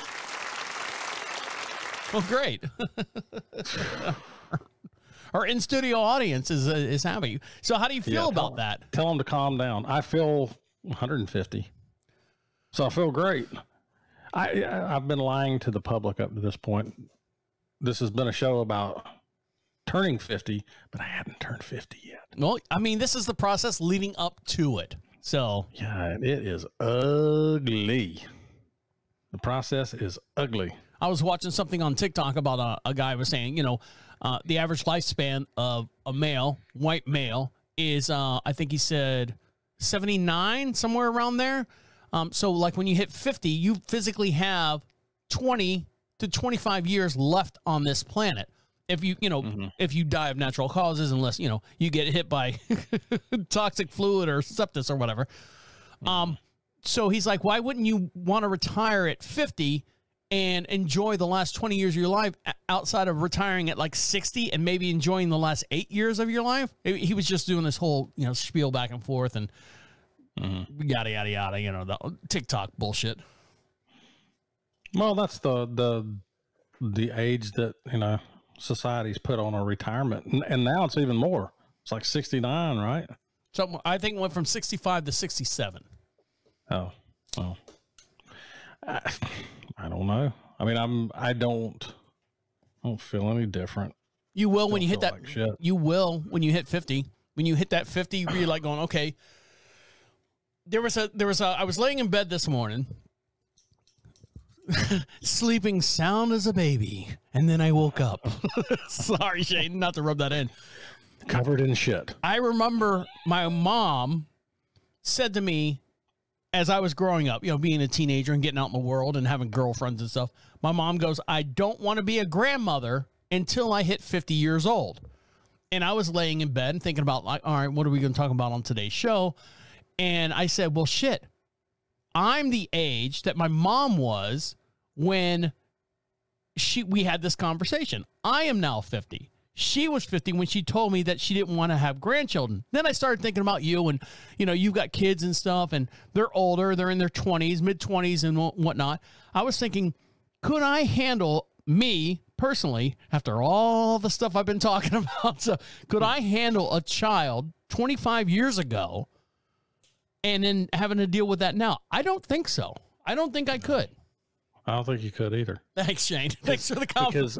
Well, great. Our in-studio audience is happy. So how do you feel about that? Tell them to calm down. I feel 150. So I feel great. I've been lying to the public up to this point. This has been a show about turning 50, but I hadn't turned 50 yet. Well, I mean, this is the process leading up to it. So yeah, it is ugly. The process is ugly. I was watching something on TikTok about a guy was saying, the average lifespan of a male, white male, is I think he said 79, somewhere around there. So like when you hit 50, you physically have 20 to 25 years left on this planet. If you if you die of natural causes, unless, you get hit by toxic fluid or sepsis or whatever. So he's like, why wouldn't you want to retire at 50 and enjoy the last 20 years of your life outside of retiring at like 60 and maybe enjoying the last 8 years of your life? He was just doing this whole, spiel back and forth and yada, yada, yada, the TikTok bullshit. Well, that's the age that, society's put on a retirement. And now it's even more. It's like 69, right? So I think it went from 65 to 67. Oh, well, I don't know. I mean, I don't feel any different. You will when you hit that. Like you will when you hit 50. When you hit that 50, you're like going, okay. I was laying in bed this morning, Sleeping sound as a baby, and then I woke up. Sorry, Shane, not to rub that in. Covered in shit. I remember my mom said to me as I was growing up, being a teenager and getting out in the world and having girlfriends and stuff, my mom goes, I don't want to be a grandmother until I hit 50 years old. And I was laying in bed and thinking about, like, all right, what are we going to talk about on today's show? And I said, well, shit, I'm the age that my mom was when we had this conversation. I am now 50. She was 50 when she told me that she didn't want to have grandchildren. Then I started thinking about you and, you've got kids and stuff, and they're older. They're in their 20s, mid-20s and whatnot. I was thinking, could I handle me personally, after all the stuff I've been talking about, so could I handle a child 25 years ago and then having to deal with that now? I don't think so. I don't think I could. I don't think you could either. Thanks, Shane. Thanks for the confidence.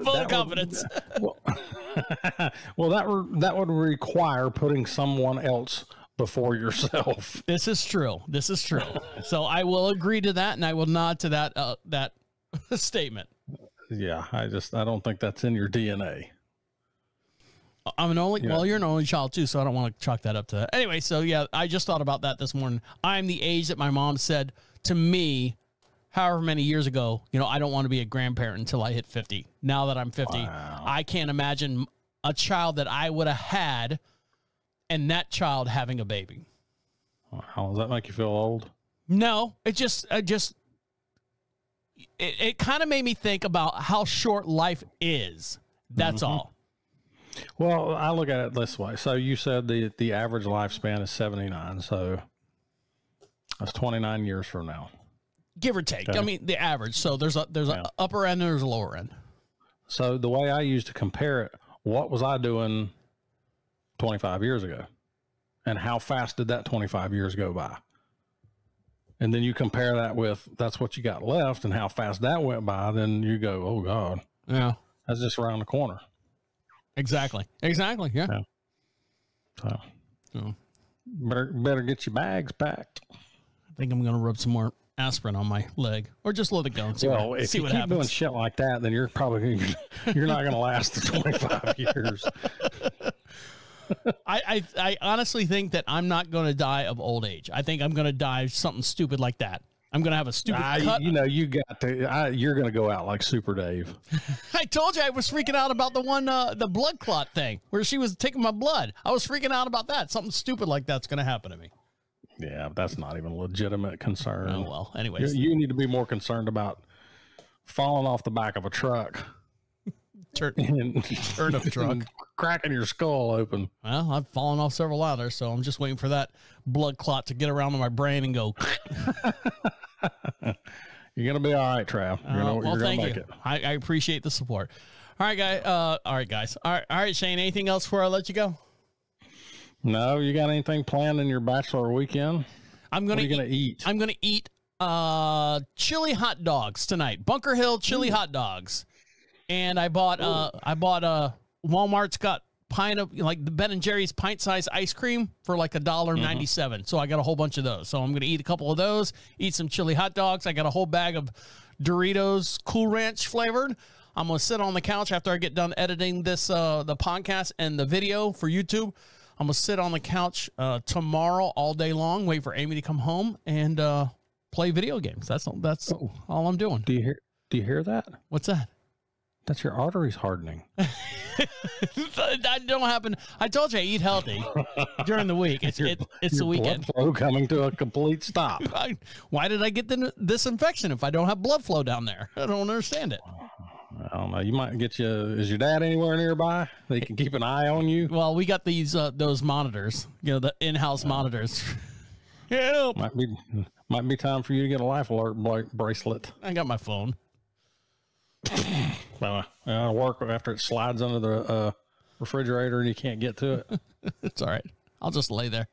Well, that would require putting someone else before yourself. This is true. So I will agree to that, and I will nod to that statement. Yeah, I don't think that's in your DNA. I'm an only. Well, you're an only child too, so I don't want to chalk that up to that. Anyway, so yeah, I just thought about that this morning. I'm the age that my mom said to me, however many years ago, I don't want to be a grandparent until I hit 50. Now that I'm 50, wow. I can't imagine a child that I would have had and that child having a baby. How does that make you feel old? No, it kind of made me think about how short life is. That's all. Well, I look at it this way. So you said the average lifespan is 79. So that's 29 years from now. Give or take. Okay. I mean, the average. So there's an upper end and there's a lower end. So the way I used to compare it, what was I doing 25 years ago? And how fast did that 25 years go by? And then you compare that with that's what you got left and how fast that went by. Then you go, oh, God. Yeah. That's just around the corner. Exactly. Yeah. So better get your bags packed. I think I'm going to rub some more aspirin on my leg, or just let it go and see what happens. If you keep doing shit like that, then you're probably you're not going to last the 25 years. I honestly think that I'm not going to die of old age. I think I'm going to die of something stupid like that. I'm going to have a stupid cut. You're going to go out like Super Dave. I told you I was freaking out about the blood clot thing where she was taking my blood. I was freaking out about that. Something stupid like that's going to happen to me. Yeah, that's not even a legitimate concern. Oh, well, anyways. You need to be more concerned about falling off the back of a truck. Turn of truck. Cracking your skull open. Well, I've fallen off several others, so I'm just waiting for that blood clot to get around to my brain and go. You're going to be all right, Trav. You're going to make it. I appreciate the support. All right, guys. All right, Shane, anything else before I let you go? No, you got anything planned in your bachelor weekend? What are you going to eat? I'm going to eat chili hot dogs tonight. Bunker Hill chili hot dogs. And I bought Walmart's got the Ben & Jerry's pint-sized ice cream for like $1.97. So I got a whole bunch of those. So I'm going to eat a couple of those, eat some chili hot dogs. I got a whole bag of Doritos Cool Ranch flavored. I'm going to sit on the couch after I get done editing this, the podcast and the video for YouTube. I'm going to sit on the couch tomorrow all day long, wait for Amy to come home and play video games. That's all I'm doing. Do you hear that? What's that? That's your arteries hardening. That don't happen. I told you I eat healthy during the week. It's the weekend. Blood flow coming to a complete stop. Why did I get this infection if I don't have blood flow down there? I don't understand it. I don't know. You might get you. Is your dad anywhere nearby? They can keep an eye on you. Well, we got those monitors. The in-house monitors. Help. Might be time for you to get a life alert bracelet. I got my phone. Well, it'll work after it slides under the refrigerator and you can't get to it. It's all right. I'll just lay there.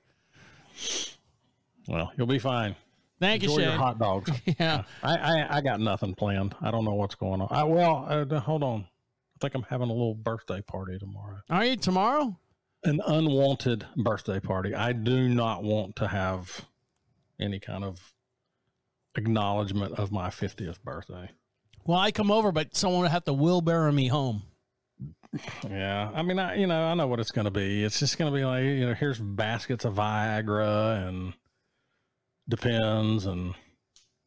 Well, you'll be fine. Thank you, Shane. Enjoy your hot dogs. Yeah. I got nothing planned. I don't know what's going on. Hold on. I think I'm having a little birthday party tomorrow. Are you tomorrow? An unwanted birthday party. I do not want to have any kind of acknowledgement of my 50th birthday. Well, I come over, but someone would have to wheelbarrow me home. Yeah. I mean, I know what it's going to be. It's just going to be like, here's baskets of Viagra and Depends and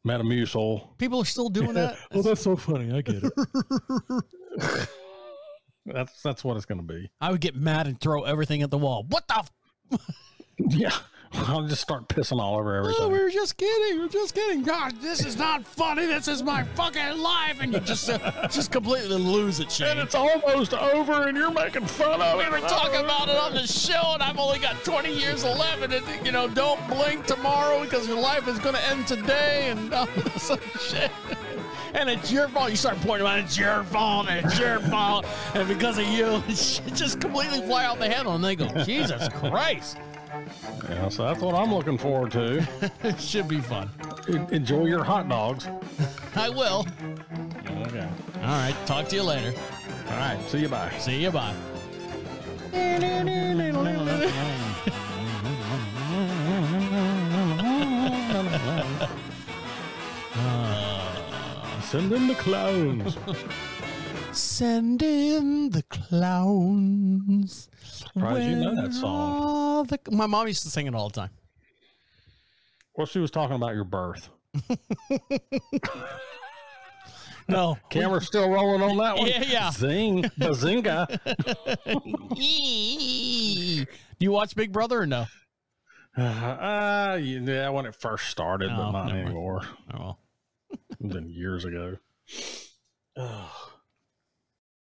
Metamucil. People are still doing that? Well, that's so funny. I get it. That's what it's going to be. I would get mad and throw everything at the wall. What the? Yeah. I'll just start pissing all over everything. Oh, we're just kidding. We're just kidding. God, this is not funny. This is my fucking life. And you just completely lose it, Shane. And it's almost over, and you're making fun of it. We were talking about it on the show, and I've only got 20 years left. And, don't blink tomorrow because your life is going to end today. And some shit. And it's your fault. You start pointing out, it's your fault, and it's your fault. And because of you, it just completely fly out the handle. And they go, Jesus Christ. Yeah, so that's what I'm looking forward to. It should be fun. Enjoy your hot dogs. I will. Okay. All right. Talk to you later. All right. See you. Bye. See you. Bye. Send in the clowns. Send in the clowns. Surprised you know that song. My mom used to sing it all the time. Well, she was talking about your birth. No. Camera's still rolling on that one. Yeah. Zing. Bazinga. Do you watch Big Brother or no? Yeah, when it first started, but not anymore. Oh, well. It's been years ago.